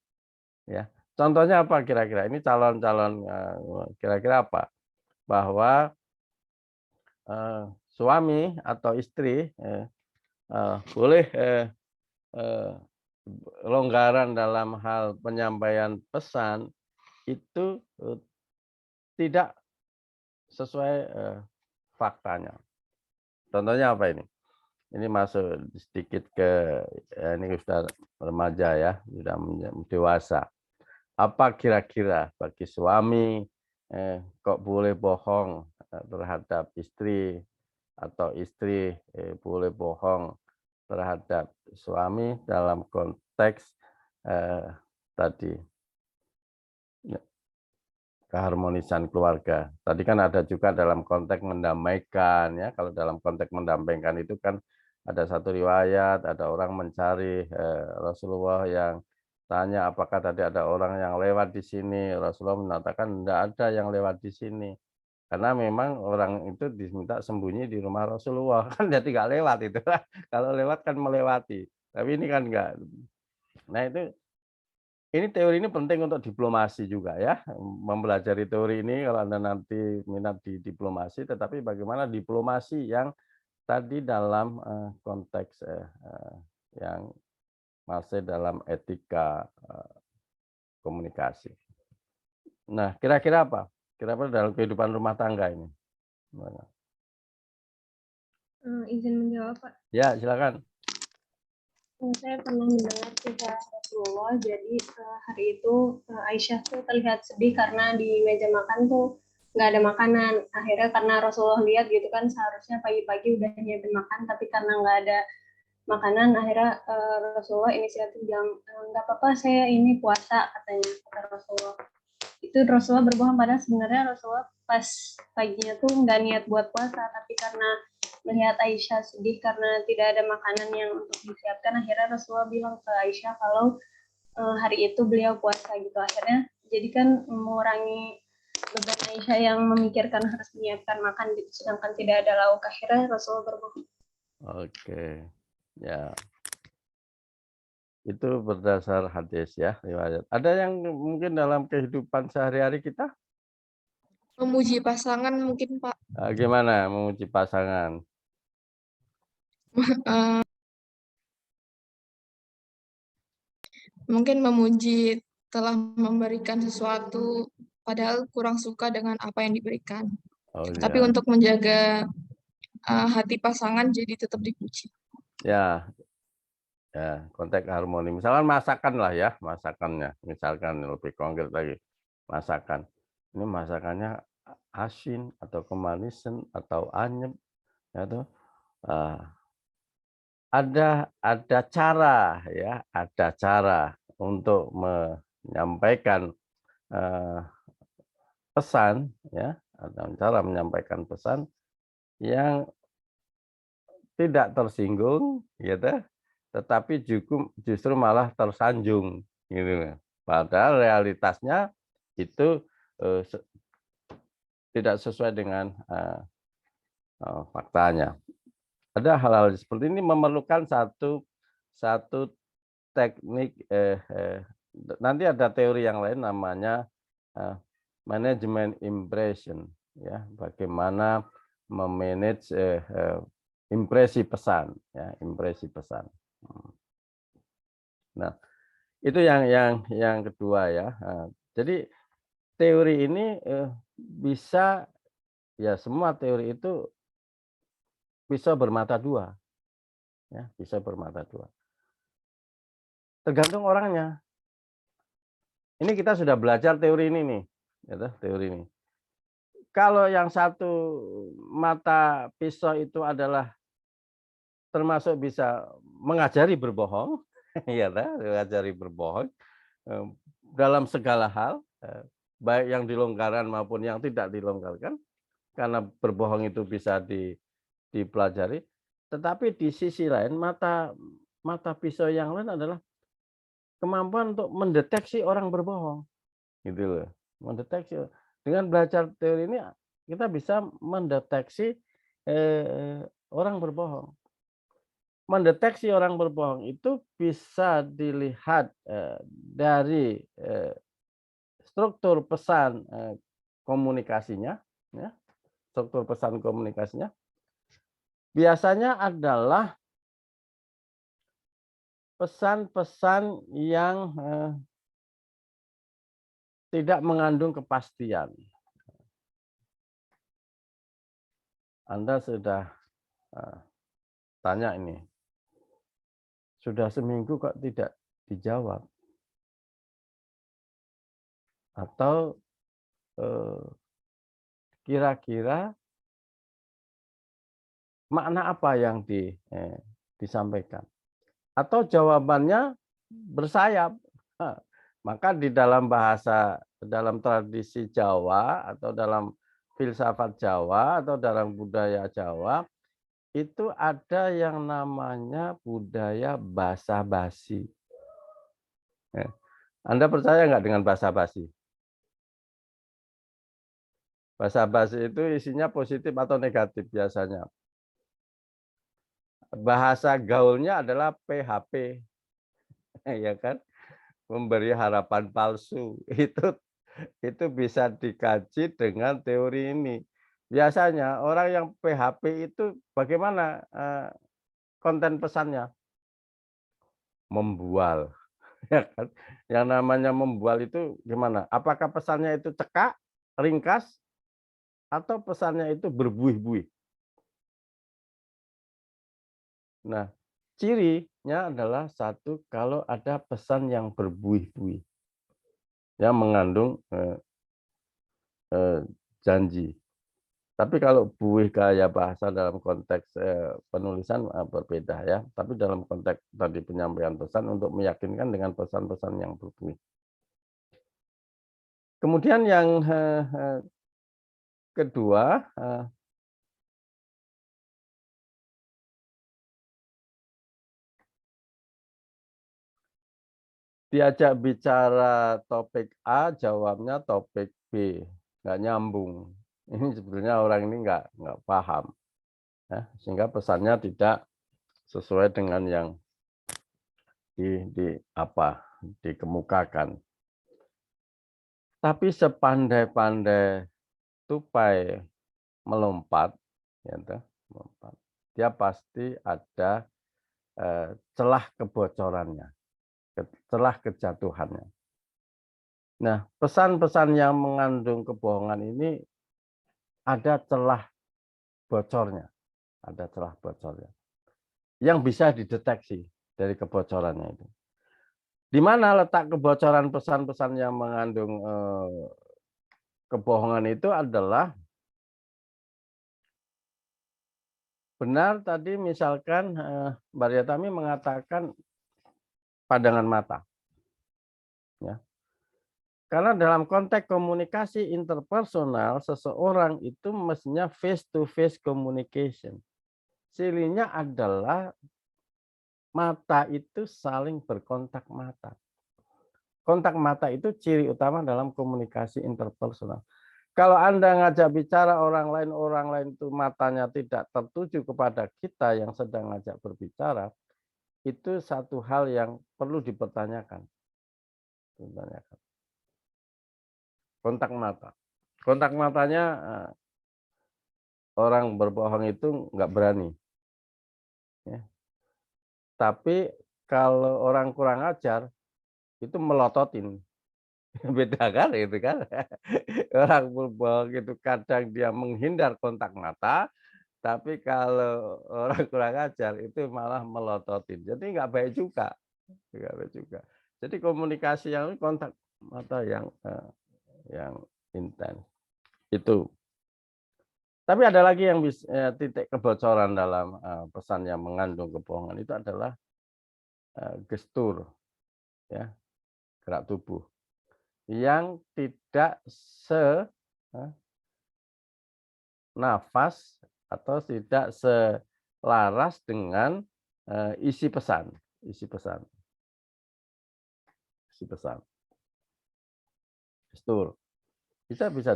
Ya. Contohnya apa kira-kira? Ini calon-calon kira-kira apa? Bahwa suami atau istri boleh longgaran dalam hal penyampaian pesan itu tidak sesuai faktanya. Contohnya apa ini? Ini masuk sedikit ke ini sudah remaja ya, sudah dewasa. Apa kira-kira bagi suami kok boleh bohong terhadap istri atau istri boleh bohong terhadap suami dalam konteks tadi keharmonisan keluarga. Tadi kan ada juga dalam konteks mendamaikan ya. Kalau dalam konteks mendamaikan itu kan ada satu riwayat, ada orang mencari Rasulullah yang tanya apakah tadi ada orang yang lewat di sini. Rasulullah mengatakan tidak ada yang lewat di sini. Karena memang orang itu diminta sembunyi di rumah Rasulullah kan jadi nggak lewat itu. Kalau lewat kan melewati. Tapi ini kan enggak. Nah ini teori ini penting untuk diplomasi juga ya, mempelajari teori ini kalau Anda nanti minat di diplomasi, tetapi bagaimana diplomasi yang tadi dalam konteks yang masih dalam etika komunikasi. Nah, kira-kira apa? Kira-kira dalam kehidupan rumah tangga ini? Gimana? Izin menjawab, Pak. Ya, silakan. Saya pernah mendengar kisah Rasulullah. Jadi hari itu Aisyah tuh terlihat sedih karena di meja makan tuh nggak ada makanan. Akhirnya karena Rasulullah lihat gitu kan, seharusnya pagi-pagi udah nyiapin makan, tapi karena nggak ada makanan, akhirnya Rasulullah inisiatif bilang, nggak apa-apa, saya ini puasa, katanya, kata Rasulullah. Itu Rasulullah berbohong, padahal sebenarnya Rasulullah pas paginya tuh nggak niat buat puasa, tapi karena melihat Aisyah sedih karena tidak ada makanan yang untuk disiapkan, akhirnya Rasulullah bilang ke Aisyah kalau hari itu beliau puasa gitu. Akhirnya jadi kan mengurangi beban Aisyah yang memikirkan harus menyiapkan makan gitu, sedangkan tidak ada lauk. Akhirnya Rasulullah berbohong. Oke, ya. Itu berdasar hadis ya, riwayat. Ada yang mungkin dalam kehidupan sehari-hari kita? Memuji pasangan mungkin, Pak. Gimana memuji pasangan? Mungkin memuji telah memberikan sesuatu, padahal kurang suka dengan apa yang diberikan. Oh, Tapi ya. untuk menjaga hati pasangan jadi tetap dipuji. Ya, ya, konteks harmoni. Misalkan masakan lah ya, masakannya. Misalkan lebih konkret lagi, masakan. Ini masakannya asin atau kemanisan atau anyep, ya tuh. Ada cara ya, ada cara untuk menyampaikan pesan ya, ada cara menyampaikan pesan yang tidak tersinggung gitu, tetapi justru malah tersanjung gitu. Padahal realitasnya itu tidak sesuai dengan faktanya. Ada hal-hal seperti ini memerlukan satu teknik. Nanti ada teori yang lain namanya manajemen impression, ya, bagaimana memanage impresi pesan, ya, impresi pesan. Nah, itu yang kedua ya. Jadi teori ini bisa, ya, semua teori itu bisa bermata dua, ya, bisa bermata dua. Tergantung orangnya. Ini kita sudah belajar teori ini nih, ya, teori ini. Kalau yang satu mata pisau itu adalah termasuk bisa mengajari berbohong, ya, mengajari berbohong dalam segala hal, baik yang dilonggarkan maupun yang tidak dilonggarkan, karena berbohong itu bisa dipelajari. Tetapi di sisi lain mata pisau yang lain adalah kemampuan untuk mendeteksi orang berbohong, gitu loh. Mendeteksi. Dengan belajar teori ini kita bisa mendeteksi orang berbohong. Mendeteksi orang berbohong itu bisa dilihat dari struktur pesan komunikasinya, ya. Struktur pesan komunikasinya biasanya adalah pesan-pesan yang tidak mengandung kepastian. Anda sudah tanya ini, sudah seminggu kok tidak dijawab? Atau kira-kira makna apa yang disampaikan? Atau jawabannya bersayap. Maka di dalam bahasa, dalam tradisi Jawa atau dalam filsafat Jawa atau dalam budaya Jawa itu ada yang namanya budaya basa-basi. Anda percaya nggak dengan basa-basi? Basa-basi itu isinya positif atau negatif biasanya. Bahasa gaulnya adalah PHP, ya kan? Memberi harapan palsu. Itu bisa dikaji dengan teori ini. Biasanya orang yang PHP itu bagaimana konten pesannya? membual. Ya kan? Yang namanya membual itu gimana? Apakah pesannya itu cekak, ringkas, atau pesannya itu berbuih-buih? Nah, cirinya adalah satu, kalau ada pesan yang berbuih-buih, yang mengandung janji. Tapi kalau buih kayak bahasa dalam konteks penulisan berbeda ya. Tapi dalam konteks tadi penyampaian pesan untuk meyakinkan dengan pesan-pesan yang berbuih. Kemudian yang kedua, diajak bicara topik A, jawabnya topik B, nggak nyambung. Ini sebetulnya orang ini nggak paham, ya, sehingga pesannya tidak sesuai dengan yang dikemukakan. Tapi sepandai-pandai tupai melompat, ya, dia pasti ada celah kebocorannya, celah kejatuhannya. Nah, pesan-pesan yang mengandung kebohongan ini ada celah bocornya, yang bisa dideteksi dari kebocorannya itu. Di mana letak kebocoran pesan-pesan yang mengandung kebohongan itu adalah benar tadi misalkan Mbak Riatami mengatakan pandangan mata. Ya. Karena dalam konteks komunikasi interpersonal, seseorang itu mestinya face-to-face communication. Cirinya adalah mata itu saling berkontak mata. Kontak mata itu ciri utama dalam komunikasi interpersonal. Kalau Anda ngajak bicara orang lain itu matanya tidak tertuju kepada kita yang sedang ngajak berbicara, itu satu hal yang perlu dipertanyakan. Kontak mata. Kontak matanya orang berbohong itu nggak berani. Ya. Tapi kalau orang kurang ajar, itu melototin. Beda kan itu kan. Orang berbohong itu kadang dia menghindar kontak mata, tapi kalau orang kurang ajar itu malah melototin. Jadi nggak baik juga. Nggak baik juga. Jadi komunikasi yang kontak mata yang intens. Itu. Tapi ada lagi yang bisa, titik kebocoran dalam pesan yang mengandung kebohongan itu adalah gestur, ya, gerak tubuh yang tidak senafas atau tidak selaras dengan isi pesan. Gestur bisa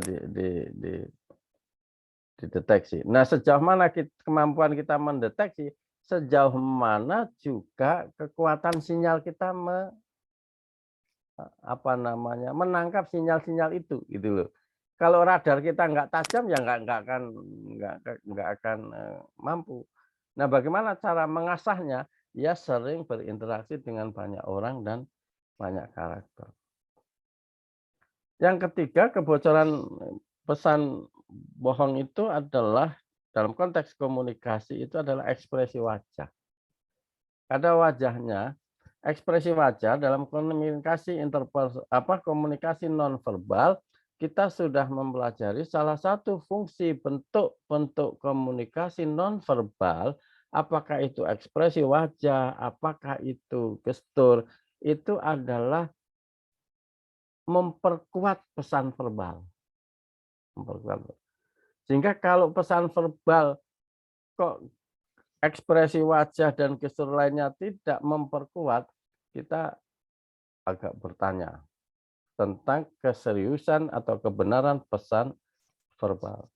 dideteksi. Nah, sejauh mana kemampuan kita mendeteksi, sejauh mana juga kekuatan sinyal kita menangkap sinyal-sinyal itu, gitu loh. Kalau radar kita nggak tajam ya nggak akan mampu. Nah, bagaimana cara mengasahnya? Ya sering berinteraksi dengan banyak orang dan banyak karakter. Yang ketiga, kebocoran pesan bohong itu adalah dalam konteks komunikasi itu adalah ekspresi wajah. Pada wajahnya, ekspresi wajah dalam komunikasi komunikasi nonverbal, kita sudah mempelajari salah satu fungsi bentuk komunikasi nonverbal, apakah itu ekspresi wajah, apakah itu gestur, itu adalah memperkuat pesan verbal. Sehingga kalau pesan verbal kok ekspresi wajah dan gestur lainnya tidak memperkuat, kita agak bertanya tentang keseriusan atau kebenaran pesan verbal.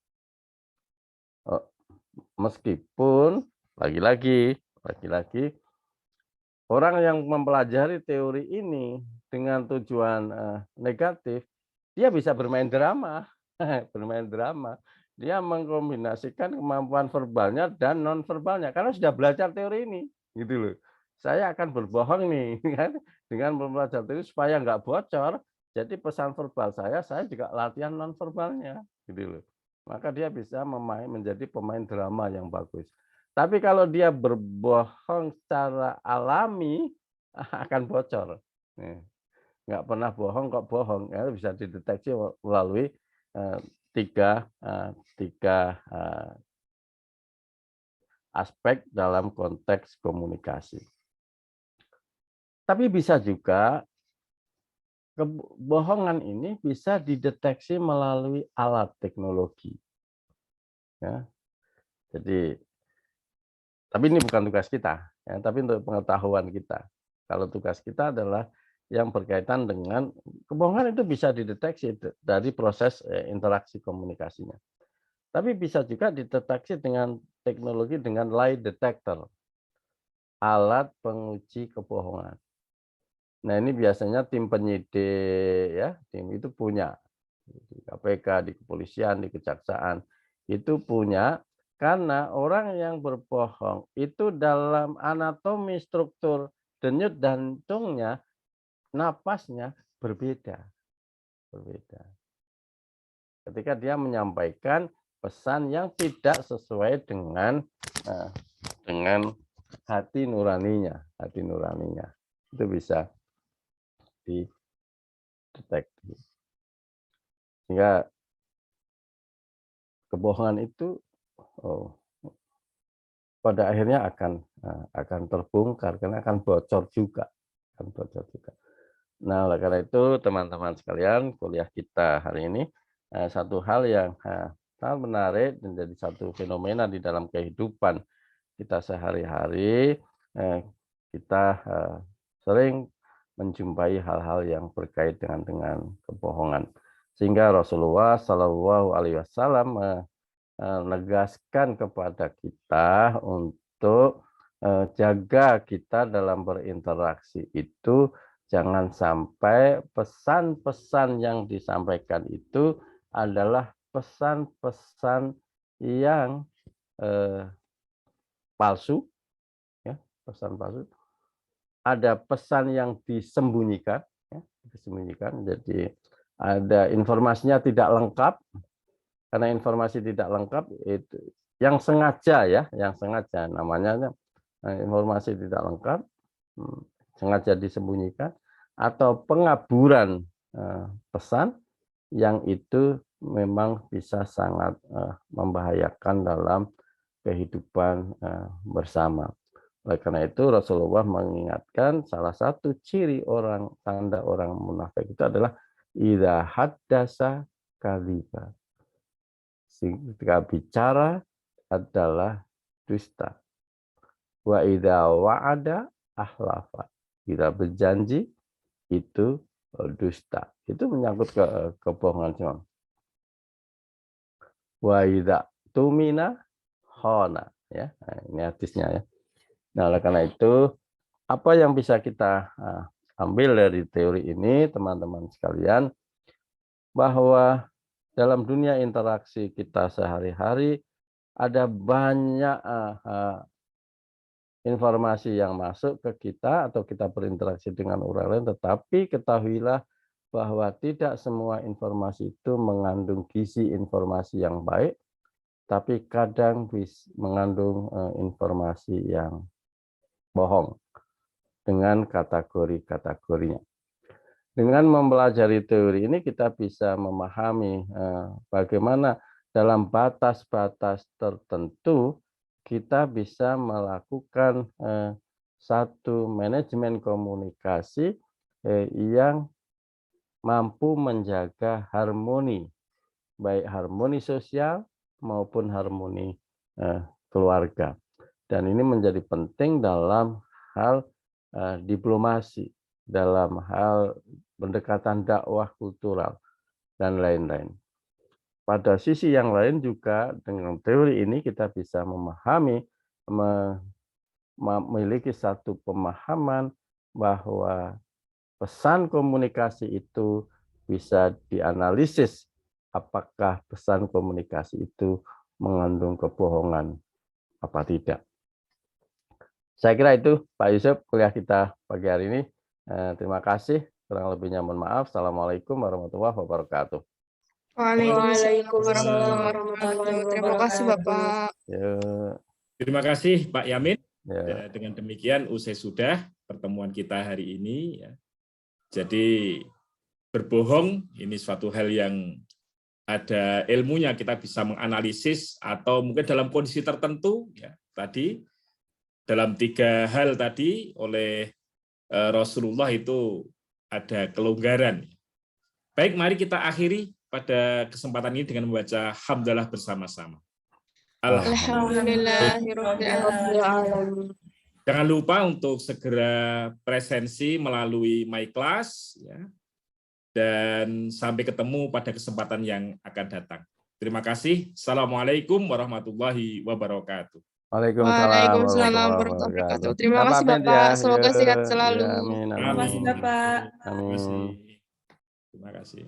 Meskipun lagi-lagi orang yang mempelajari teori ini dengan tujuan negatif, dia bisa bermain drama. Dia mengkombinasikan kemampuan verbalnya dan non verbalnya karena sudah belajar teori ini, gitu loh. saya akan berbohong nih kan dengan mempelajari teori supaya nggak bocor. Jadi pesan verbal saya juga latihan non verbalnya, gitu loh. Maka dia bisa menjadi pemain drama yang bagus. Tapi kalau dia berbohong secara alami akan bocor. Nggak pernah bohong kok bohong, ya, bisa dideteksi melalui tiga aspek dalam konteks komunikasi. Tapi bisa juga kebohongan ini bisa dideteksi melalui alat teknologi. Ya. Jadi, tapi ini bukan tugas kita, ya, tapi untuk pengetahuan kita. Kalau tugas kita adalah yang berkaitan dengan kebohongan itu bisa dideteksi dari proses interaksi komunikasinya. Tapi bisa juga dideteksi dengan teknologi dengan lie detector, alat penguji kebohongan. Nah, ini biasanya tim penyidik, ya, tim itu punya di KPK, di kepolisian, di kejaksaan itu punya, karena orang yang berbohong itu dalam anatomi struktur denyut jantungnya, napasnya berbeda. Ketika dia menyampaikan pesan yang tidak sesuai dengan hati nuraninya, itu bisa dideteksi. Sehingga kebohongan itu pada akhirnya akan terbongkar karena akan bocor juga. Nah, oleh karena itu teman-teman sekalian, kuliah kita hari ini satu hal yang sangat menarik dan jadi satu fenomena di dalam kehidupan kita sehari-hari. Kita sering menjumpai hal-hal yang berkait dengan kebohongan, sehingga Rasulullah Shallallahu Alaihi Wasallam menegaskan kepada kita untuk jaga kita dalam berinteraksi itu jangan sampai pesan-pesan yang disampaikan itu adalah pesan-pesan yang palsu, ya, pesan palsu. Ada pesan yang disembunyikan, ya, Jadi ada informasinya tidak lengkap, karena informasi tidak lengkap itu yang sengaja, ya, namanya informasi tidak lengkap, sengaja disembunyikan, atau pengaburan pesan yang itu memang bisa sangat membahayakan dalam kehidupan bersama. Oleh karena itu Rasulullah mengingatkan salah satu ciri tanda orang munafik itu adalah idza haddasa kadzdzaba. Ketika bicara adalah dusta. Wa idza wa'ada ahlafa. Jika berjanji itu dusta. Itu menyangkut kebohongan semua. Wa idza tumina khana, ya. Nah, ini hadisnya, ya. Nah, oleh karena itu apa yang bisa kita ambil dari teori ini, teman-teman sekalian, bahwa dalam dunia interaksi kita sehari-hari ada banyak informasi yang masuk ke kita atau kita berinteraksi dengan orang lain, tetapi ketahuilah bahwa tidak semua informasi itu mengandung gizi informasi yang baik, tapi kadang mengandung informasi yang bohong dengan kategori-kategorinya. Dengan mempelajari teori ini kita bisa memahami bagaimana dalam batas-batas tertentu kita bisa melakukan satu manajemen komunikasi yang mampu menjaga harmoni, baik harmoni sosial maupun harmoni keluarga. Dan ini menjadi penting dalam hal diplomasi, dalam hal pendekatan dakwah kultural, dan lain-lain. Pada sisi yang lain juga dengan teori ini kita bisa memahami, memiliki satu pemahaman bahwa pesan komunikasi itu bisa dianalisis apakah pesan komunikasi itu mengandung kebohongan apa tidak. Saya kira itu Pak Yusuf kuliah kita pagi hari ini. Terima kasih. Kurang lebihnya mohon maaf. Assalamualaikum warahmatullahi wabarakatuh. Waalaikumsalam warahmatullahi wabarakatuh. Terima kasih Bapak. Terima kasih Pak Yamin. Ya. Dengan demikian usai sudah pertemuan kita hari ini. Ya. Jadi berbohong ini suatu hal yang ada ilmunya, kita bisa menganalisis atau mungkin dalam kondisi tertentu. Ya, tadi dalam 3 hal tadi oleh Rasulullah itu ada kelonggaran. Baik, mari kita akhiri pada kesempatan ini dengan membaca hamdalah bersama-sama. Alhamdulillahirrahmanirrahim. Jangan lupa untuk segera presensi melalui My Class, ya. Dan sampai ketemu pada kesempatan yang akan datang. Terima kasih. Assalamualaikum warahmatullahi wabarakatuh. Waalaikumsalam warahmatullahi wabarakatuh. Terima kasih Bapak. Semoga sehat selalu. Amin. Terima kasih Bapak. Amin. Terima kasih.